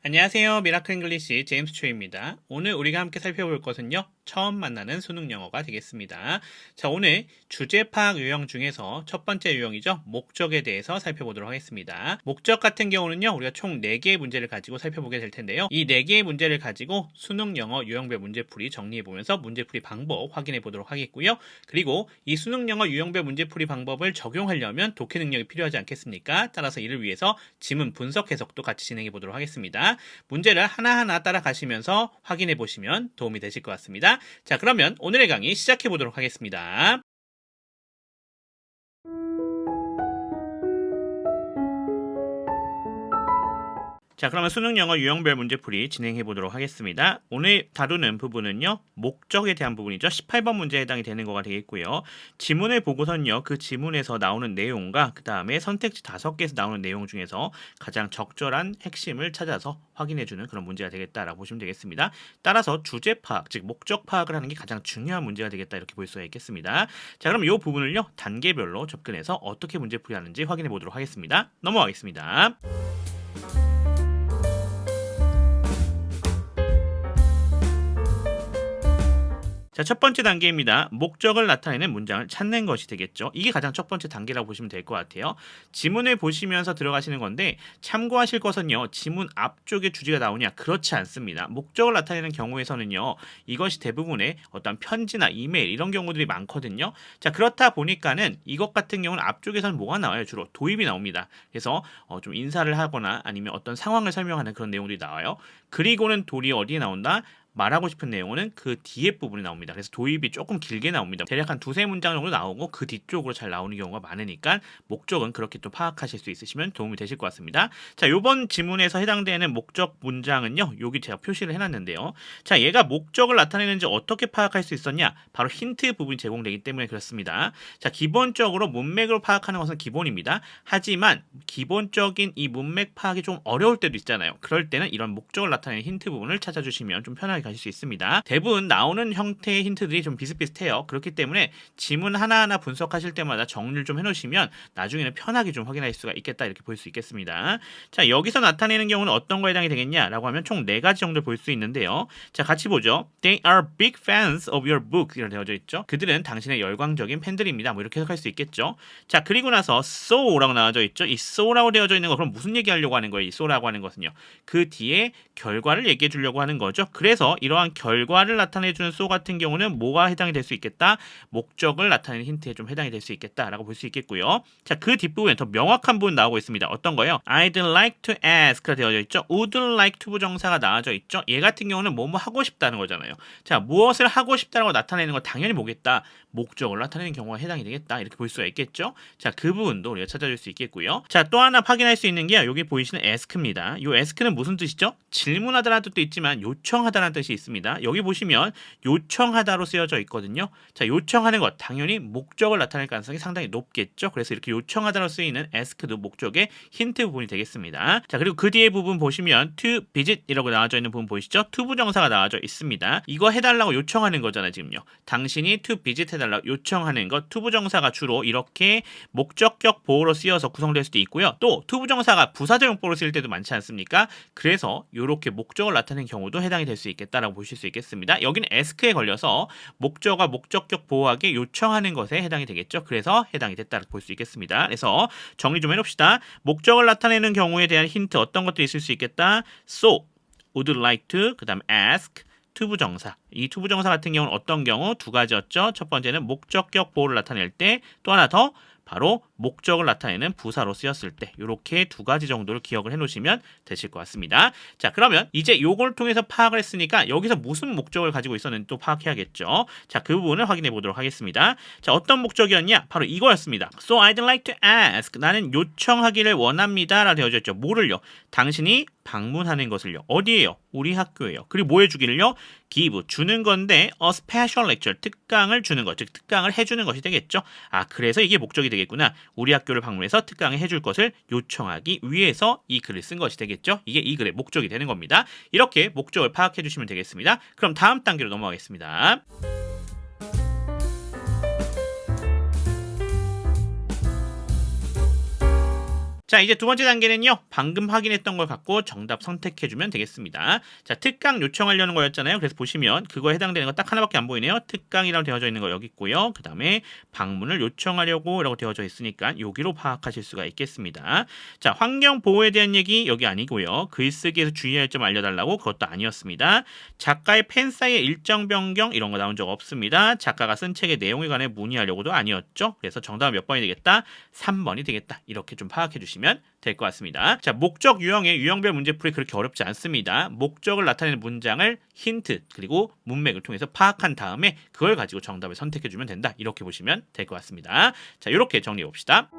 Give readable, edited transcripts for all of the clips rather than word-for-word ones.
안녕하세요. 미라클 잉글리시 제임스 초입니다. 오늘 우리가 함께 살펴볼 것은요. 처음 만나는 수능 영어가 되겠습니다. 자, 오늘 주제 파악 유형 중에서 첫 번째 유형이죠. 목적에 대해서 살펴보도록 하겠습니다. 목적 같은 경우는요. 우리가 총 4개의 문제를 가지고 살펴보게 될 텐데요. 이 4개의 문제를 가지고 수능 영어 유형별 문제풀이 정리해보면서 문제풀이 방법 확인해 보도록 하겠고요. 그리고 이 수능 영어 유형별 문제풀이 방법을 적용하려면 독해 능력이 필요하지 않겠습니까? 따라서 이를 위해서 지문 분석 해석도 같이 진행해 보도록 하겠습니다. 문제를 하나하나 따라가시면서 확인해 보시면 도움이 되실 것 같습니다. 자, 그러면 오늘의 강의 시작해 보도록 하겠습니다. 자, 그러면 수능 영어 유형별 문제풀이 진행해 보도록 하겠습니다. 오늘 다루는 부분은요, 목적에 대한 부분이죠. 18번 문제에 해당이 되는 거가 되겠고요. 지문을 보고선요, 그 지문에서 나오는 내용과 그 다음에 선택지 5개에서 나오는 내용 중에서 가장 적절한 핵심을 찾아서 확인해주는 그런 문제가 되겠다라고 보시면 되겠습니다. 따라서 주제 파악, 즉 목적 파악을 하는 게 가장 중요한 문제가 되겠다 이렇게 볼 수가 있겠습니다. 자, 그럼 이 부분을요, 단계별로 접근해서 어떻게 문제풀이 하는지 확인해 보도록 하겠습니다. 넘어가겠습니다. 자, 첫 번째 단계입니다. 목적을 나타내는 문장을 찾는 것이 되겠죠. 이게 가장 첫 번째 단계라고 보시면 될 것 같아요. 지문을 보시면서 들어가시는 건데 참고하실 것은요. 지문 앞쪽에 주제가 나오냐? 그렇지 않습니다. 목적을 나타내는 경우에서는요. 이것이 대부분의 어떤 편지나 이메일 이런 경우들이 많거든요. 자, 그렇다 보니까는 이것 같은 경우는 앞쪽에서는 뭐가 나와요? 주로 도입이 나옵니다. 그래서 좀 인사를 하거나 아니면 어떤 상황을 설명하는 그런 내용들이 나와요. 그리고는 돌이 어디에 나온다? 말하고 싶은 내용은 그 뒤에 부분이 나옵니다. 그래서 도입이 조금 길게 나옵니다. 대략 한 2-3문장 정도 나오고 그 뒤쪽으로 잘 나오는 경우가 많으니까 목적은 그렇게 또 파악하실 수 있으시면 도움이 되실 것 같습니다. 자, 이번 지문에서 해당되는 목적 문장은요. 여기 제가 표시를 해놨는데요. 자, 얘가 목적을 나타내는지 어떻게 파악할 수 있었냐? 바로 힌트 부분이 제공되기 때문에 그렇습니다. 자, 기본적으로 문맥으로 파악하는 것은 기본입니다. 하지만 기본적인 이 문맥 파악이 좀 어려울 때도 있잖아요. 그럴 때는 이런 목적을 나타내는 힌트 부분을 찾아주시면 좀 편하게 가실 수 있습니다. 대부분 나오는 형태의 힌트들이 좀 비슷비슷해요. 그렇기 때문에 지문 하나하나 분석하실 때마다 정리를 좀 해놓으시면 나중에는 편하게 좀 확인할 수가 있겠다 이렇게 볼 수 있겠습니다. 자, 여기서 나타내는 경우는 어떤 거에 해당이 되겠냐라고 하면 총 4가지 정도 볼 수 있는데요. 자, 같이 보죠. They are big fans of your book 이렇게 되어져 있죠. 그들은 당신의 열광적인 팬들입니다. 뭐 이렇게 해석할 수 있겠죠. 자, 그리고 나서 so라고 나와져 있죠. 이 so라고 되어져 있는 거 그럼 무슨 얘기하려고 하는 거예요? 이 so라고 하는 것은요. 그 뒤에 결과를 얘기해 주려고 하는 거죠. 그래서 이러한 결과를 나타내주는 so 같은 경우는 뭐가 해당이 될 수 있겠다? 목적을 나타내는 힌트에 좀 해당이 될 수 있겠다라고 볼 수 있겠고요. 자, 그 뒷부분에 더 명확한 부분 나오고 있습니다. 어떤 거예요? I'd like to ask가 되어져 있죠. would like to 부정사가 나와져 있죠. 얘 같은 경우는 뭐뭐 하고 싶다는 거잖아요. 자, 무엇을 하고 싶다라고 나타내는 건 당연히 뭐겠다? 목적을 나타내는 경우가 해당이 되겠다. 이렇게 볼 수가 있겠죠. 자, 그 부분도 우리가 찾아줄 수 있겠고요. 자, 또 하나 확인할 수 있는 게 여기 보이시는 ask입니다. 이 ask는 무슨 뜻이죠? 질문하다라는 뜻도 있지만 요청하다라는 뜻이 있습니다. 여기 보시면 요청하다로 쓰여져 있거든요. 자, 요청하는 것 당연히 목적을 나타낼 가능성이 상당히 높겠죠. 그래서 이렇게 요청하다로 쓰이는 ask도 목적의 힌트 부분이 되겠습니다. 자, 그리고 그 뒤에 부분 보시면 to visit 이라고 나와져 있는 부분 보이시죠? to 부정사가 나와져 있습니다. 이거 해달라고 요청하는 거잖아요, 지금요. 당신이 to visit 해달라고 요청하는 것 to 부정사가 주로 이렇게 목적격 보호로 쓰여서 구성될 수도 있고요. 또 to 부정사가 부사적 보호로 쓰일 때도 많지 않습니까? 그래서 이렇게 목적을 나타내는 경우도 해당이 될 수 있겠다라고 보실 수 있겠습니다. 여기는 ask에 걸려서 목적과 목적격 보호하게 요청하는 것에 해당이 되겠죠. 그래서 해당이 됐다고 볼 수 있겠습니다. 그래서 정리 좀 해놓읍시다. 목적을 나타내는 경우에 대한 힌트 어떤 것들이 있을 수 있겠다. So, would like to, 그 다음 ask, to 부정사. 이 to 부정사 같은 경우는 어떤 경우? 2가지였죠. 첫 번째는 목적격 보호를 나타낼 때, 또 하나 더 바로 목적을 나타내는 부사로 쓰였을 때 이렇게 2가지 정도를 기억을 해놓으시면 되실 것 같습니다. 자, 그러면 이제 요걸 통해서 파악을 했으니까 여기서 무슨 목적을 가지고 있었는지 또 파악해야겠죠. 자, 그 부분을 확인해 보도록 하겠습니다. 자, 어떤 목적이었냐? 바로 이거였습니다. So I'd like to ask. 나는 요청하기를 원합니다. 라고 되어져 있죠. 뭐를요? 당신이 방문하는 것을요. 어디에요? 우리 학교예요. 그리고 뭐 해주기를요? give, 주는 건데 a special lecture, 특강을 주는 것, 즉 특강을 해주는 것이 되겠죠. 아, 그래서 이게 목적이 되겠구나. 우리 학교를 방문해서 특강을 해줄 것을 요청하기 위해서 이 글을 쓴 것이 되겠죠. 이게 이 글의 목적이 되는 겁니다. 이렇게 목적을 파악해 주시면 되겠습니다. 그럼 다음 단계로 넘어가겠습니다. 자, 이제 두 번째 단계는요. 방금 확인했던 걸 갖고 정답 선택해주면 되겠습니다. 자, 특강 요청하려는 거였잖아요. 그래서 보시면 그거에 해당되는 거 딱 하나밖에 안 보이네요. 특강이라고 되어져 있는 거 여기 있고요. 그 다음에 방문을 요청하려고 라고 되어져 있으니까 여기로 파악하실 수가 있겠습니다. 자, 환경보호에 대한 얘기 여기 아니고요. 글쓰기에서 주의할 점 알려달라고 그것도 아니었습니다. 작가의 펜 사이의 일정 변경 이런 거 나온 적 없습니다. 작가가 쓴 책의 내용에 관해 문의하려고도 아니었죠. 그래서 정답은 몇 번이 되겠다? 3번이 되겠다. 이렇게 좀 파악해 주시면 될 것 같습니다. 자, 목적 유형의 유형별 문제풀이 그렇게 어렵지 않습니다. 목적을 나타내는 문장을 힌트 그리고 문맥을 통해서 파악한 다음에 그걸 가지고 정답을 선택해 주면 된다. 이렇게 보시면 될 것 같습니다. 자, 이렇게 정리해 봅시다.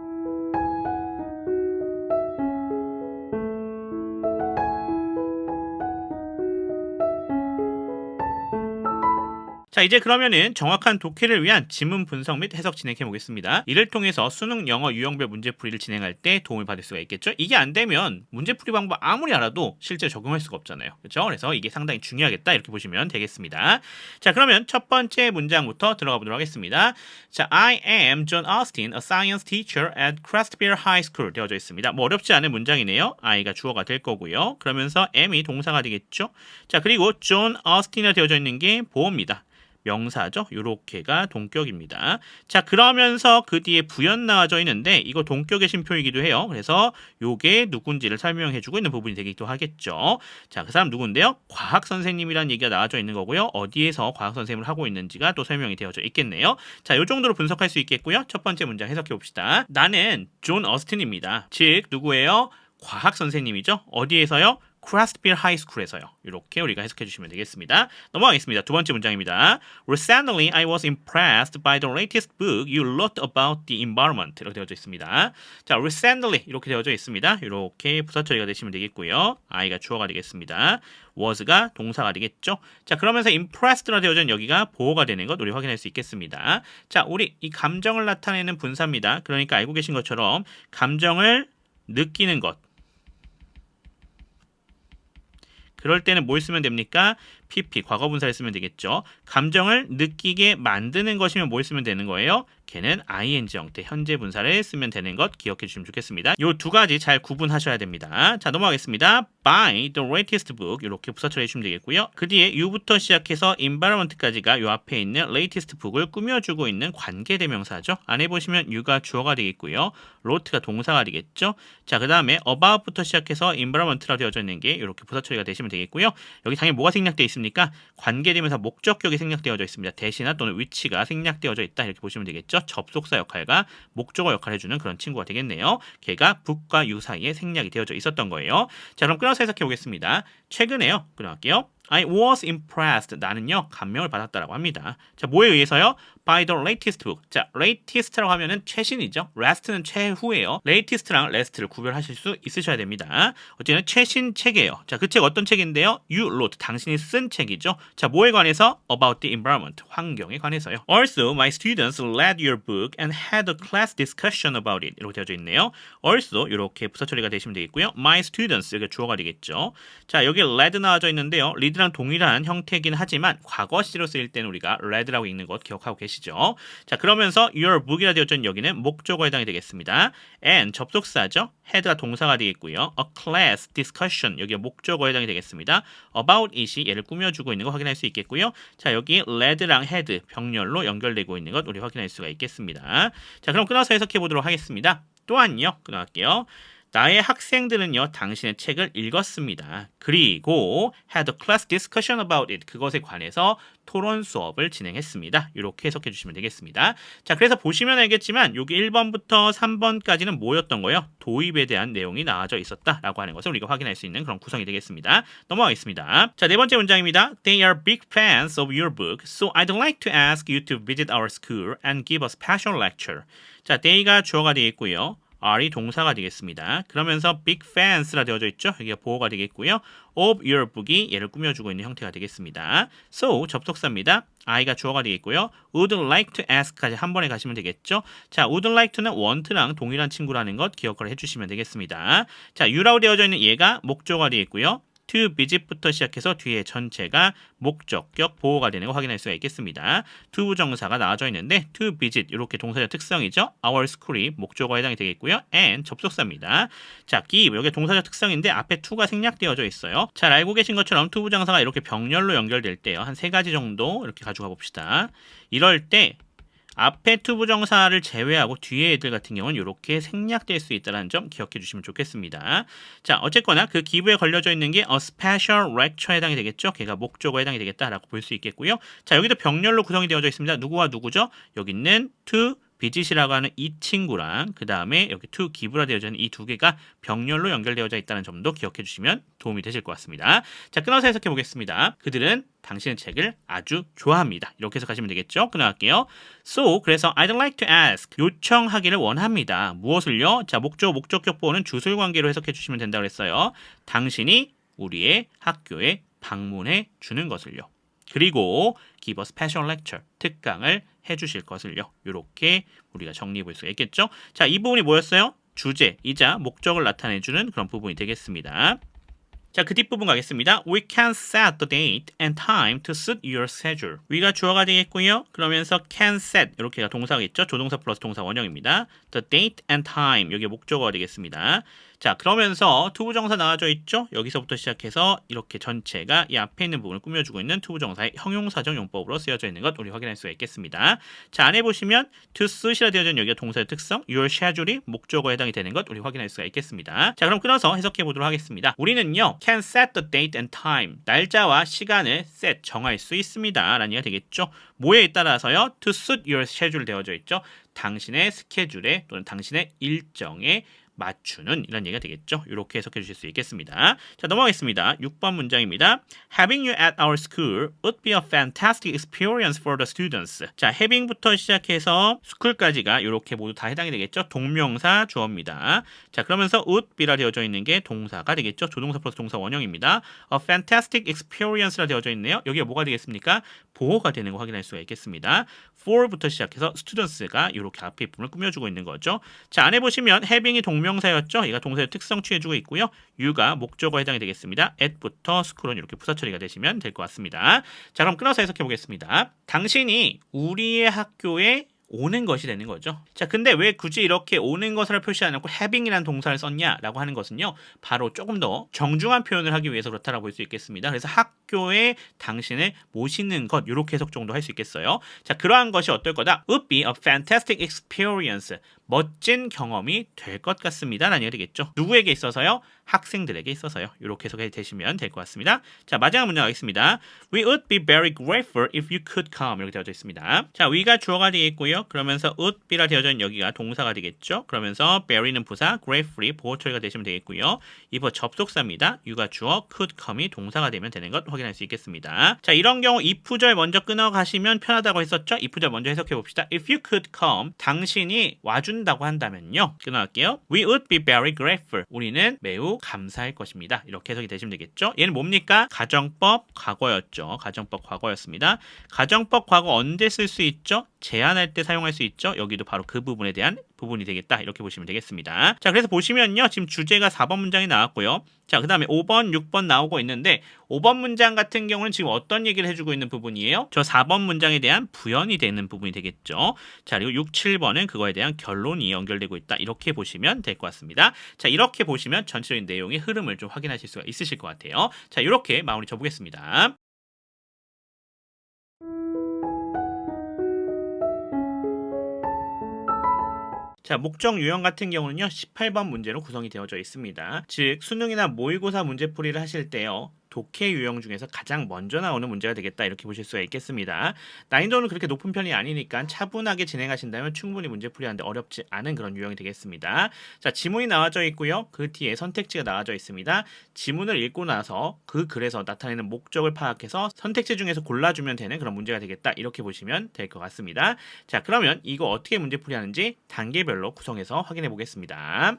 자, 이제 그러면은 정확한 독해를 위한 지문 분석 및 해석 진행해 보겠습니다. 이를 통해서 수능 영어 유형별 문제풀이를 진행할 때 도움을 받을 수가 있겠죠. 이게 안 되면 문제풀이 방법 아무리 알아도 실제 적용할 수가 없잖아요. 그렇죠? 그래서 이게 상당히 중요하겠다 이렇게 보시면 되겠습니다. 자, 그러면 첫 번째 문장부터 들어가 보도록 하겠습니다. 자, I am John Austin, a science teacher at Crestbeer High School 되어져 있습니다. 뭐 어렵지 않은 문장이네요. I가 주어가 될 거고요. 그러면서 am이 동사가 되겠죠. 자, 그리고 John Austin이 되어져 있는 게 보어입니다. 명사죠. 요렇게가 동격입니다. 자, 그러면서 그 뒤에 부연 나와져 있는데 이거 동격의 심표이기도 해요. 그래서 요게 누군지를 설명해주고 있는 부분이 되기도 하겠죠. 자, 그 사람 누군데요? 과학 선생님이라는 얘기가 나와져 있는 거고요. 어디에서 과학 선생님을 하고 있는지가 또 설명이 되어져 있겠네요. 자, 요 정도로 분석할 수 있겠고요. 첫 번째 문장 해석해 봅시다. 나는 존 어스틴입니다. 즉 누구예요? 과학 선생님이죠. 어디에서요? 크라스트빌 하이스쿨에서요. 이렇게 우리가 해석해 주시면 되겠습니다. 넘어가겠습니다. 두 번째 문장입니다. Recently, I was impressed by the latest book you wrote about the environment. 이렇게 되어져 있습니다. 자, recently 이렇게 되어져 있습니다. 이렇게 부사 처리가 되시면 되겠고요. I가 주어가 되겠습니다. was가 동사가 되겠죠. 자, 그러면서 impressed라 되어져 있는 여기가 보어가 되는 것 우리 확인할 수 있겠습니다. 자, 우리 이 감정을 나타내는 분사입니다. 그러니까 알고 계신 것처럼 감정을 느끼는 것. 그럴 때는 뭘 쓰면 됩니까? PP, 과거분사를 쓰면 되겠죠. 감정을 느끼게 만드는 것이면 뭘 쓰면 되는 거예요? 걔는 ing 형태, 현재 분사를 쓰면 되는 것 기억해 주시면 좋겠습니다. 요 두 가지 잘 구분하셔야 됩니다. 자, 넘어가겠습니다. By the latest book 이렇게 부사 처리해 주시면 되겠고요. 그 뒤에 you부터 시작해서 environment까지가 요 앞에 있는 latest book을 꾸며주고 있는 관계대명사죠. 안에 보시면 you가 주어가 되겠고요. wrote가 동사가 되겠죠. 자, 그 다음에 about부터 시작해서 environment라 되어져 있는 게 이렇게 부사 처리가 되시면 되겠고요. 여기 당연히 뭐가 생략되어 있습니까? 관계대명사 목적격이 생략되어져 있습니다. 대신나 또는 위치가 생략되어져 있다 이렇게 보시면 되겠죠. 접속사 역할과 목적어 역할을 해주는 그런 친구가 되겠네요. 걔가 book과 you 사이에 생략이 되어져 있었던 거예요. 자, 그럼 끊어서 해석해 보겠습니다. 최근에요. 끊어갈게요. I was impressed. 나는요, 감명을 받았다라고 합니다. 자, 뭐에 의해서요? By the latest book. 자, latest라고 하면은 최신이죠. last는 최후예요. latest랑 last를 구별하실 수 있으셔야 됩니다. 어쨌든 최신 책이에요. 자, 그 책 어떤 책인데요? You wrote. 당신이 쓴 책이죠. 자, 뭐에 관해서? About the environment. 환경에 관해서요. Also, my students read your book and had a class discussion about it. 이렇게 되어져 있네요. Also, 이렇게 부사 처리가 되시면 되겠고요. My students. 여기 주어가 되겠죠. 자, 여기 read 나와져 있는데요. read랑 동일한 형태이긴 하지만 과거 시제로 쓰일 때는 우리가 read라고 읽는 것 기억하고 계시죠. 자, 그러면서 your book이라 되어져 있는 여기는 목적어에 해당이 되겠습니다. and 접속사죠. had가 동사가 되겠고요. a class discussion 여기가 목적어에 해당이 되겠습니다. about it이 얘를 꾸며주고 있는 거 확인할 수 있겠고요. 자, 여기 read랑 had 병렬로 연결되고 있는 것 우리 확인할 수가 있겠습니다. 자, 그럼 끊어서 해석해 보도록 하겠습니다. 또한요. 끊어갈게요. 나의 학생들은요, 당신의 책을 읽었습니다. 그리고 had a class discussion about it. 그것에 관해서 토론 수업을 진행했습니다. 이렇게 해석해 주시면 되겠습니다. 자, 그래서 보시면 알겠지만 여기 1번부터 3번까지는 뭐였던 거예요? 도입에 대한 내용이 나와져 있었다라고 하는 것을 우리가 확인할 수 있는 그런 구성이 되겠습니다. 넘어가겠습니다. 자, 네 번째 문장입니다. They are big fans of your book, so I'd like to ask you to visit our school and give a special lecture. 자, they가 주어가 되겠고요. are이 동사가 되겠습니다. 그러면서 big fans라 되어져 있죠. 여기가 보어가 되겠고요. of your book이 얘를 꾸며주고 있는 형태가 되겠습니다. So 접속사입니다. I가 주어가 되겠고요. would like to ask까지 한 번에 가시면 되겠죠. 자, would like to는 want랑 동일한 친구라는 것 기억을 해주시면 되겠습니다. 자, you라고 되어져 있는 얘가 목적어가 되겠고요. to visit부터 시작해서 뒤에 전체가 목적격 보호가 되는 거 확인할 수가 있겠습니다. to 부정사가 나와져 있는데 to visit 이렇게 동사적 특성이죠. our school이 목적어에 해당이 되겠고요. and 접속사입니다. 자, give 여기 동사적 특성인데 앞에 to가 생략되어져 있어요. 잘 알고 계신 것처럼 to 부정사가 이렇게 병렬로 연결될 때요. 한 3가지 정도 이렇게 가져가 봅시다. 이럴 때 앞에 to 부정사를 제외하고 뒤에 애들 같은 경우는 이렇게 생략될 수 있다는 점 기억해 주시면 좋겠습니다. 자, 어쨌거나 그 give에 걸려져 있는 게 a special lecture에 해당이 되겠죠. 걔가 목적어에 해당이 되겠다라고 볼 수 있겠고요. 자, 여기도 병렬로 구성이 되어져 있습니다. 누구와 누구죠? 여기 있는 to visit이라고 하는 이 친구랑 그 다음에 여기 to give라 되어져 있는 이 두 개가 병렬로 연결되어져 있다는 점도 기억해 주시면 도움이 되실 것 같습니다. 자, 끊어서 해석해 보겠습니다. 그들은 당신의 책을 아주 좋아합니다. 이렇게 해석하시면 되겠죠? 끊어갈게요. So, 그래서 I'd like to ask, 요청하기를 원합니다. 무엇을요? 자, 목적격 보호는 주술 관계로 해석해 주시면 된다고 했어요. 당신이 우리의 학교에 방문해 주는 것을요. 그리고 give a special lecture, 특강을 해주실 것을요. 이렇게 우리가 정리해 볼 수가 있겠죠? 자, 이 부분이 뭐였어요? 주제이자 목적을 나타내주는 그런 부분이 되겠습니다. 자, 그 뒷부분 가겠습니다. We can set the date and time to suit your schedule. we가 주어가 되겠고요. 그러면서 can set 이렇게가 동사가 있죠. 조동사 플러스 동사 원형입니다. The date and time 여기 목적어가 되겠습니다. 자, 그러면서 투부정사 나와져 있죠. 여기서부터 시작해서 이렇게 전체가 이 앞에 있는 부분을 꾸며주고 있는 투부정사의 형용사적 용법으로 쓰여져 있는 것 우리 확인할 수가 있겠습니다. 자, 안에 보시면 to suit이라 되어져 있는 여기가 동사의 특성, your schedule이 목적어에 해당이 되는 것 우리 확인할 수가 있겠습니다. 자, 그럼 끊어서 해석해 보도록 하겠습니다. 우리는요 can set the date and time, 날짜와 시간을 set, 정할 수 있습니다 라는 얘기가 되겠죠. 뭐에 따라서요? to suit your schedule 되어져 있죠. 당신의 스케줄에 또는 당신의 일정에 맞추는 이런 얘기가 되겠죠. 이렇게 해석해 주실 수 있겠습니다. 자, 넘어가겠습니다. 6번 문장입니다. Having you at our school would be a fantastic experience for the students. 자, having부터 시작해서 school까지가 이렇게 모두 다 해당이 되겠죠. 동명사 주어입니다. 자, 그러면서 would be라 되어져 있는 게 동사가 되겠죠. 조동사 플러스 동사 원형입니다. A fantastic experience라 되어져 있네요. 여기가 뭐가 되겠습니까? 보호가 되는 거 확인할 수가 있겠습니다. for부터 시작해서 students가 이렇게 앞에 부분을 꾸며주고 있는 거죠. 자, 안에 보시면 having이 동명사였죠. 얘가 동사의 특성 취해주고 있고요. you가 목적어에 해당이 되겠습니다. at부터 school은 이렇게 부사 처리가 되시면 될 것 같습니다. 자, 그럼 끊어서 해석해 보겠습니다. 당신이 우리의 학교에 오는 것이 되는 거죠. 자, 근데 왜 굳이 이렇게 오는 것을 표시하지 않고 having이라는 동사를 썼냐라고 하는 것은요. 바로 조금 더 정중한 표현을 하기 위해서 그렇다라고 볼 수 있겠습니다. 그래서 학교에 당신을 모시는 것 이렇게 해석 정도 할 수 있겠어요. 자, 그러한 것이 어떨 거다? Would be a fantastic experience. 멋진 경험이 될 것 같습니다. 라는 얘기가 되겠죠. 누구에게 있어서요? 학생들에게 있어서요. 이렇게 해석이 되시면 될 것 같습니다. 자, 마지막 문장 가겠습니다. We would be very grateful if you could come. 이렇게 되어져 있습니다. 자, we가 주어가 되겠고요. 그러면서 would be라 되어져 있는 여기가 동사가 되겠죠. 그러면서 very는 부사, gratefully 보호 처리가 되시면 되겠고요. 이번 접속사입니다. you가 주어, could come이 동사가 되면 되는 것 확인할 수 있겠습니다. 자, 이런 경우 if절 먼저 끊어 가시면 편하다고 했었죠. if절 먼저 해석해 봅시다. If you could come, 당신이 와준다고 한다면요. 끊어갈게요. We would be very grateful. 우리는 매우 감사할 것입니다. 이렇게 해석이 되시면 되겠죠. 얘는 뭡니까? 가정법 과거였죠. 가정법 과거였습니다. 가정법 과거 언제 쓸 수 있죠? 제안할 때 사용할 수 있죠. 여기도 바로 그 부분에 대한 부분이 되겠다. 이렇게 보시면 되겠습니다. 자, 그래서 보시면요. 지금 주제가 4번 문장이 나왔고요. 자, 그 다음에 5번, 6번 나오고 있는데 5번 문장 같은 경우는 지금 어떤 얘기를 해주고 있는 부분이에요? 저 4번 문장에 대한 부연이 되는 부분이 되겠죠. 자, 그리고 6, 7번은 그거에 대한 결론이 연결되고 있다. 이렇게 보시면 될 것 같습니다. 자, 이렇게 보시면 전체적인 내용의 흐름을 좀 확인하실 수가 있으실 것 같아요. 자, 이렇게 마무리 쳐보겠습니다. 자, 목적 유형 같은 경우는요. 18번 문제로 구성이 되어져 있습니다. 즉, 수능이나 모의고사 문제풀이를 하실 때요. 독해 유형 중에서 가장 먼저 나오는 문제가 되겠다 이렇게 보실 수가 있겠습니다. 난이도는 그렇게 높은 편이 아니니까 차분하게 진행하신다면 충분히 문제풀이하는데 어렵지 않은 그런 유형이 되겠습니다. 자, 지문이 나와져 있고요. 그 뒤에 선택지가 나와져 있습니다. 지문을 읽고 나서 그 글에서 나타내는 목적을 파악해서 선택지 중에서 골라주면 되는 그런 문제가 되겠다 이렇게 보시면 될 것 같습니다. 자, 그러면 이거 어떻게 문제풀이하는지 단계별로 구성해서 확인해 보겠습니다.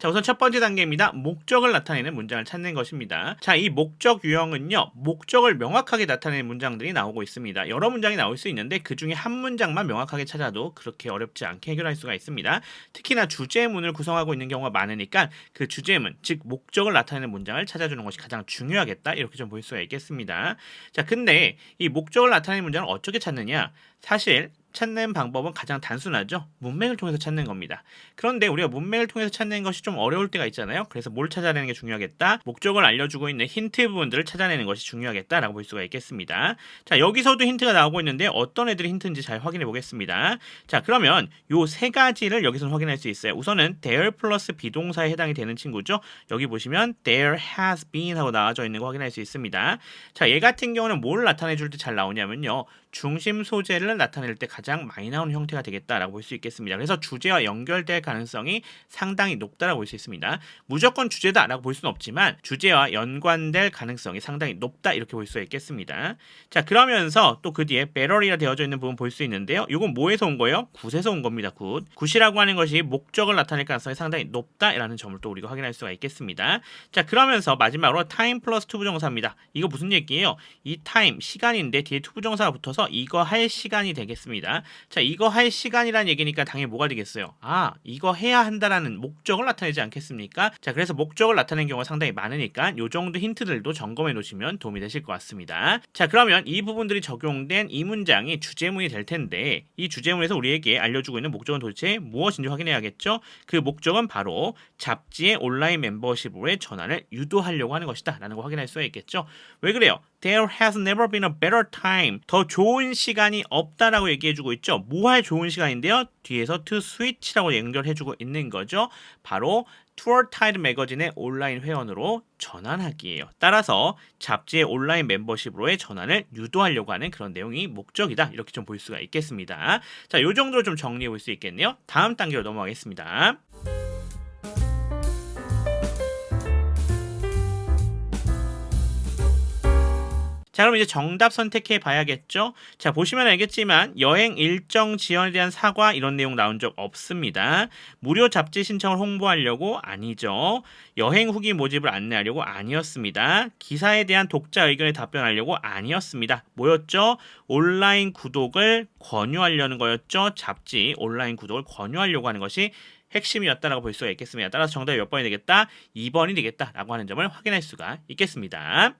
자, 우선 첫 번째 단계입니다. 목적을 나타내는 문장을 찾는 것입니다. 자, 이 목적 유형은요, 목적을 명확하게 나타내는 문장들이 나오고 있습니다. 여러 문장이 나올 수 있는데 그 중에 한 문장만 명확하게 찾아도 그렇게 어렵지 않게 해결할 수가 있습니다. 특히나 주제문을 구성하고 있는 경우가 많으니까 그 주제문, 즉 목적을 나타내는 문장을 찾아주는 것이 가장 중요하겠다, 이렇게 좀 볼 수가 있겠습니다. 자, 근데 이 목적을 나타내는 문장을 어떻게 찾느냐? 사실 찾는 방법은 가장 단순하죠. 문맥을 통해서 찾는 겁니다. 그런데 우리가 문맥을 통해서 찾는 것이 좀 어려울 때가 있잖아요. 그래서 뭘 찾아내는 게 중요하겠다? 목적을 알려주고 있는 힌트 부분들을 찾아내는 것이 중요하겠다라고 볼 수가 있겠습니다. 자, 여기서도 힌트가 나오고 있는데 어떤 애들이 힌트인지 잘 확인해 보겠습니다. 자, 그러면 요 세 가지를 여기서 확인할 수 있어요. 우선은 there 플러스 비동사에 해당이 되는 친구죠. 여기 보시면 there has been 하고 나와져 있는 거 확인할 수 있습니다. 자, 얘 같은 경우는 뭘 나타내 줄 때 잘 나오냐면요, 중심 소재를 나타낼 때 가장 많이 나오는 형태가 되겠다라고 볼 수 있겠습니다. 그래서 주제와 연결될 가능성이 상당히 높다라고 볼 수 있습니다. 무조건 주제다라고 볼 수는 없지만 주제와 연관될 가능성이 상당히 높다, 이렇게 볼 수가 있겠습니다. 자, 그러면서 또 그 뒤에 better이라 되어져 있는 부분 볼 수 있는데요. 이건 뭐에서 온 거예요? 굿에서 온 겁니다. 굿. 굿이라고 하는 것이 목적을 나타낼 가능성이 상당히 높다라는 점을 또 우리가 확인할 수가 있겠습니다. 자, 그러면서 마지막으로 time 플러스 투부정사입니다. 이거 무슨 얘기예요? 이 time, 시간인데 뒤에 투부정사가 붙어서 이거 할 시간이 되겠습니다. 자, 이거 할 시간이란 얘기니까 당연히 뭐가 되겠어요? 아, 이거 해야 한다라는 목적을 나타내지 않겠습니까? 자, 그래서 목적을 나타내는 경우가 상당히 많으니까 요 정도 힌트들도 점검해 놓으시면 도움이 되실 것 같습니다. 자, 그러면 이 부분들이 적용된 이 문장이 주제문이 될 텐데 이 주제문에서 우리에게 알려주고 있는 목적은 도대체 무엇인지 확인해야겠죠? 그 목적은 바로 잡지의 온라인 멤버십으로의 전환을 유도하려고 하는 것이다 라는 거 확인할 수가 있겠죠? 왜 그래요? There has never been a better time. 더 좋은 시간이 없다라고 얘기해주고 있죠. 뭐 할 좋은 시간인데요? 뒤에서 to switch라고 연결해주고 있는 거죠. 바로 투어 타이드 매거진의 온라인 회원으로 전환하기예요. 따라서 잡지의 온라인 멤버십으로의 전환을 유도하려고 하는 그런 내용이 목적이다, 이렇게 좀 볼 수가 있겠습니다. 자, 요 정도로 좀 정리해 볼 수 있겠네요. 다음 단계로 넘어가겠습니다. 자, 그럼 이제 정답 선택해 봐야겠죠? 자, 보시면 알겠지만 여행 일정 지연에 대한 사과 이런 내용 나온 적 없습니다. 무료 잡지 신청을 홍보하려고 아니죠. 여행 후기 모집을 안내하려고 아니었습니다. 기사에 대한 독자 의견에 답변하려고 아니었습니다. 뭐였죠? 온라인 구독을 권유하려는 거였죠. 잡지 온라인 구독을 권유하려고 하는 것이 핵심이었다라고 볼 수가 있겠습니다. 따라서 정답이 몇 번이 되겠다? 2번이 되겠다라고 하는 점을 확인할 수가 있겠습니다.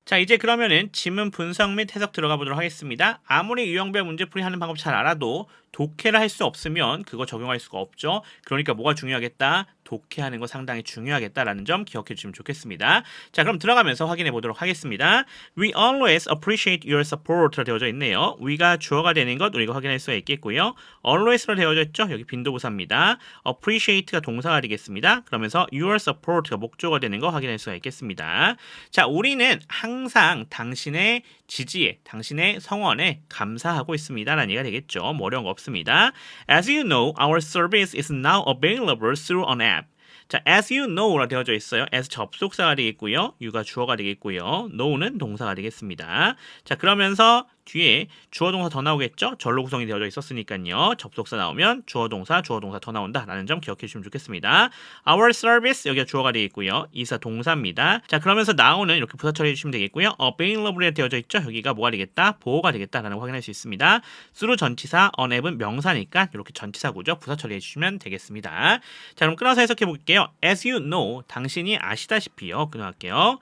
자, 이제 그러면은 지문 분석 및 해석 들어가 보도록 하겠습니다. 아무리 유형별 문제풀이 하는 방법 잘 알아도 독해를 할 수 없으면 그거 적용할 수가 없죠. 그러니까 뭐가 중요하겠다? 독해하는 거 상당히 중요하겠다라는 점 기억해 주시면 좋겠습니다. 자, 그럼 들어가면서 확인해 보도록 하겠습니다. We always appreciate your support로 되어져 있네요. we가 주어가 되는 것 우리가 확인할 수가 있겠고요. always로 되어져 있죠. 여기 빈도부사입니다. appreciate가 동사가 되겠습니다. 그러면서 your support가 목적어가 되는 거 확인할 수가 있겠습니다. 자, 우리는 항상 당신의 지지에, 당신의 성원에 감사하고 있습니다 라는 얘기가 되겠죠. 뭐 어려운 거 없습니다. As you know, our service is now available through an app. 자, as you know라 되어져 있어요. as 접속사가 되겠고요. you가 주어가 되겠고요. know는 동사가 되겠습니다. 자, 그러면서 뒤에 주어 동사 더 나오겠죠? 절로 구성이 되어져 있었으니까요. 접속사 나오면 주어 동사 더 나온다라는 점 기억해 주시면 좋겠습니다. Our service 여기가 주어가 되겠고요. 이사 동사입니다. 자, 그러면서 나오는 이렇게 부사 처리해 주시면 되겠고요. available에 되어져 있죠? 여기가 뭐가 되겠다? 보호가 되겠다라는 거 확인할 수 있습니다. through 전치사, on app은 명사니까 이렇게 전치사 구조 부사 처리해 주시면 되겠습니다. 자, 그럼 끊어서 해석해 볼게요. As you know, 당신이 아시다시피요. 끊어갈게요.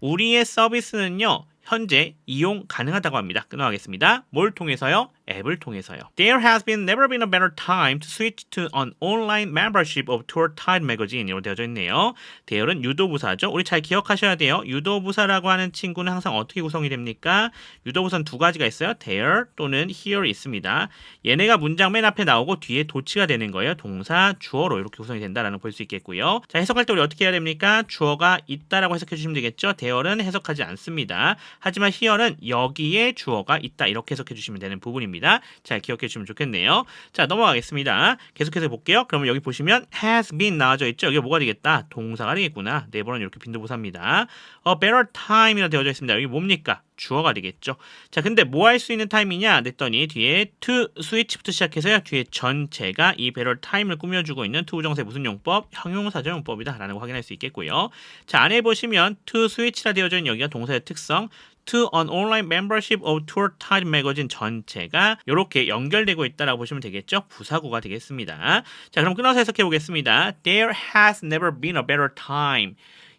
우리의 서비스는요, 현재 이용 가능하다고 합니다. 끊어가겠습니다. 뭘 통해서요? 앱을 통해서요. There has never been a better time to switch to an online membership of Tour Tide Magazine 이렇게 되어져 있네요. there는 유도부사죠. 우리 잘 기억하셔야 돼요. 유도부사라고 하는 친구는 항상 어떻게 구성이 됩니까? 유도부사는 두 가지가 있어요. there 또는 here 있습니다. 얘네가 문장 맨 앞에 나오고 뒤에 도치가 되는 거예요. 동사, 주어로 이렇게 구성이 된다라는 걸 볼 수 있겠고요. 자, 해석할 때 우리 어떻게 해야 됩니까? 주어가 있다라고 해석해 주시면 되겠죠. there는 해석하지 않습니다. 하지만 here는 여기에 주어가 있다 이렇게 해석해 주시면 되는 부분입니다. 있습니다. 잘 기억해 주시면 좋겠네요. 자, 넘어가겠습니다. 계속해서 볼게요. 그러면 여기 보시면 has been 나와져 있죠. 이게 뭐가 되겠다? 동사가 되겠구나. 네번은 이렇게 빈도부사입니다. A better time이라 되어져 있습니다. 여기 뭡니까? 주어가 되겠죠. 자, 근데 뭐 할 수 있는 타임이냐? 냈더니 뒤에 to switch부터 시작해서요. 뒤에 전체가 이 better time을 꾸며주고 있는 to 부정사의 무슨 용법? 형용사적 용법이다 라는 거 확인할 수 있겠고요. 자, 안에 보시면 to switch라 되어져 있는 여기가 동사의 특성 to an online membership of Tour Tide Magazine 전체가 이렇게 연결되고 있다라고 보시면 되겠죠. 부사구가 되겠습니다. 자, 그럼 끊어서 해석해 보겠습니다. There has never been a better time.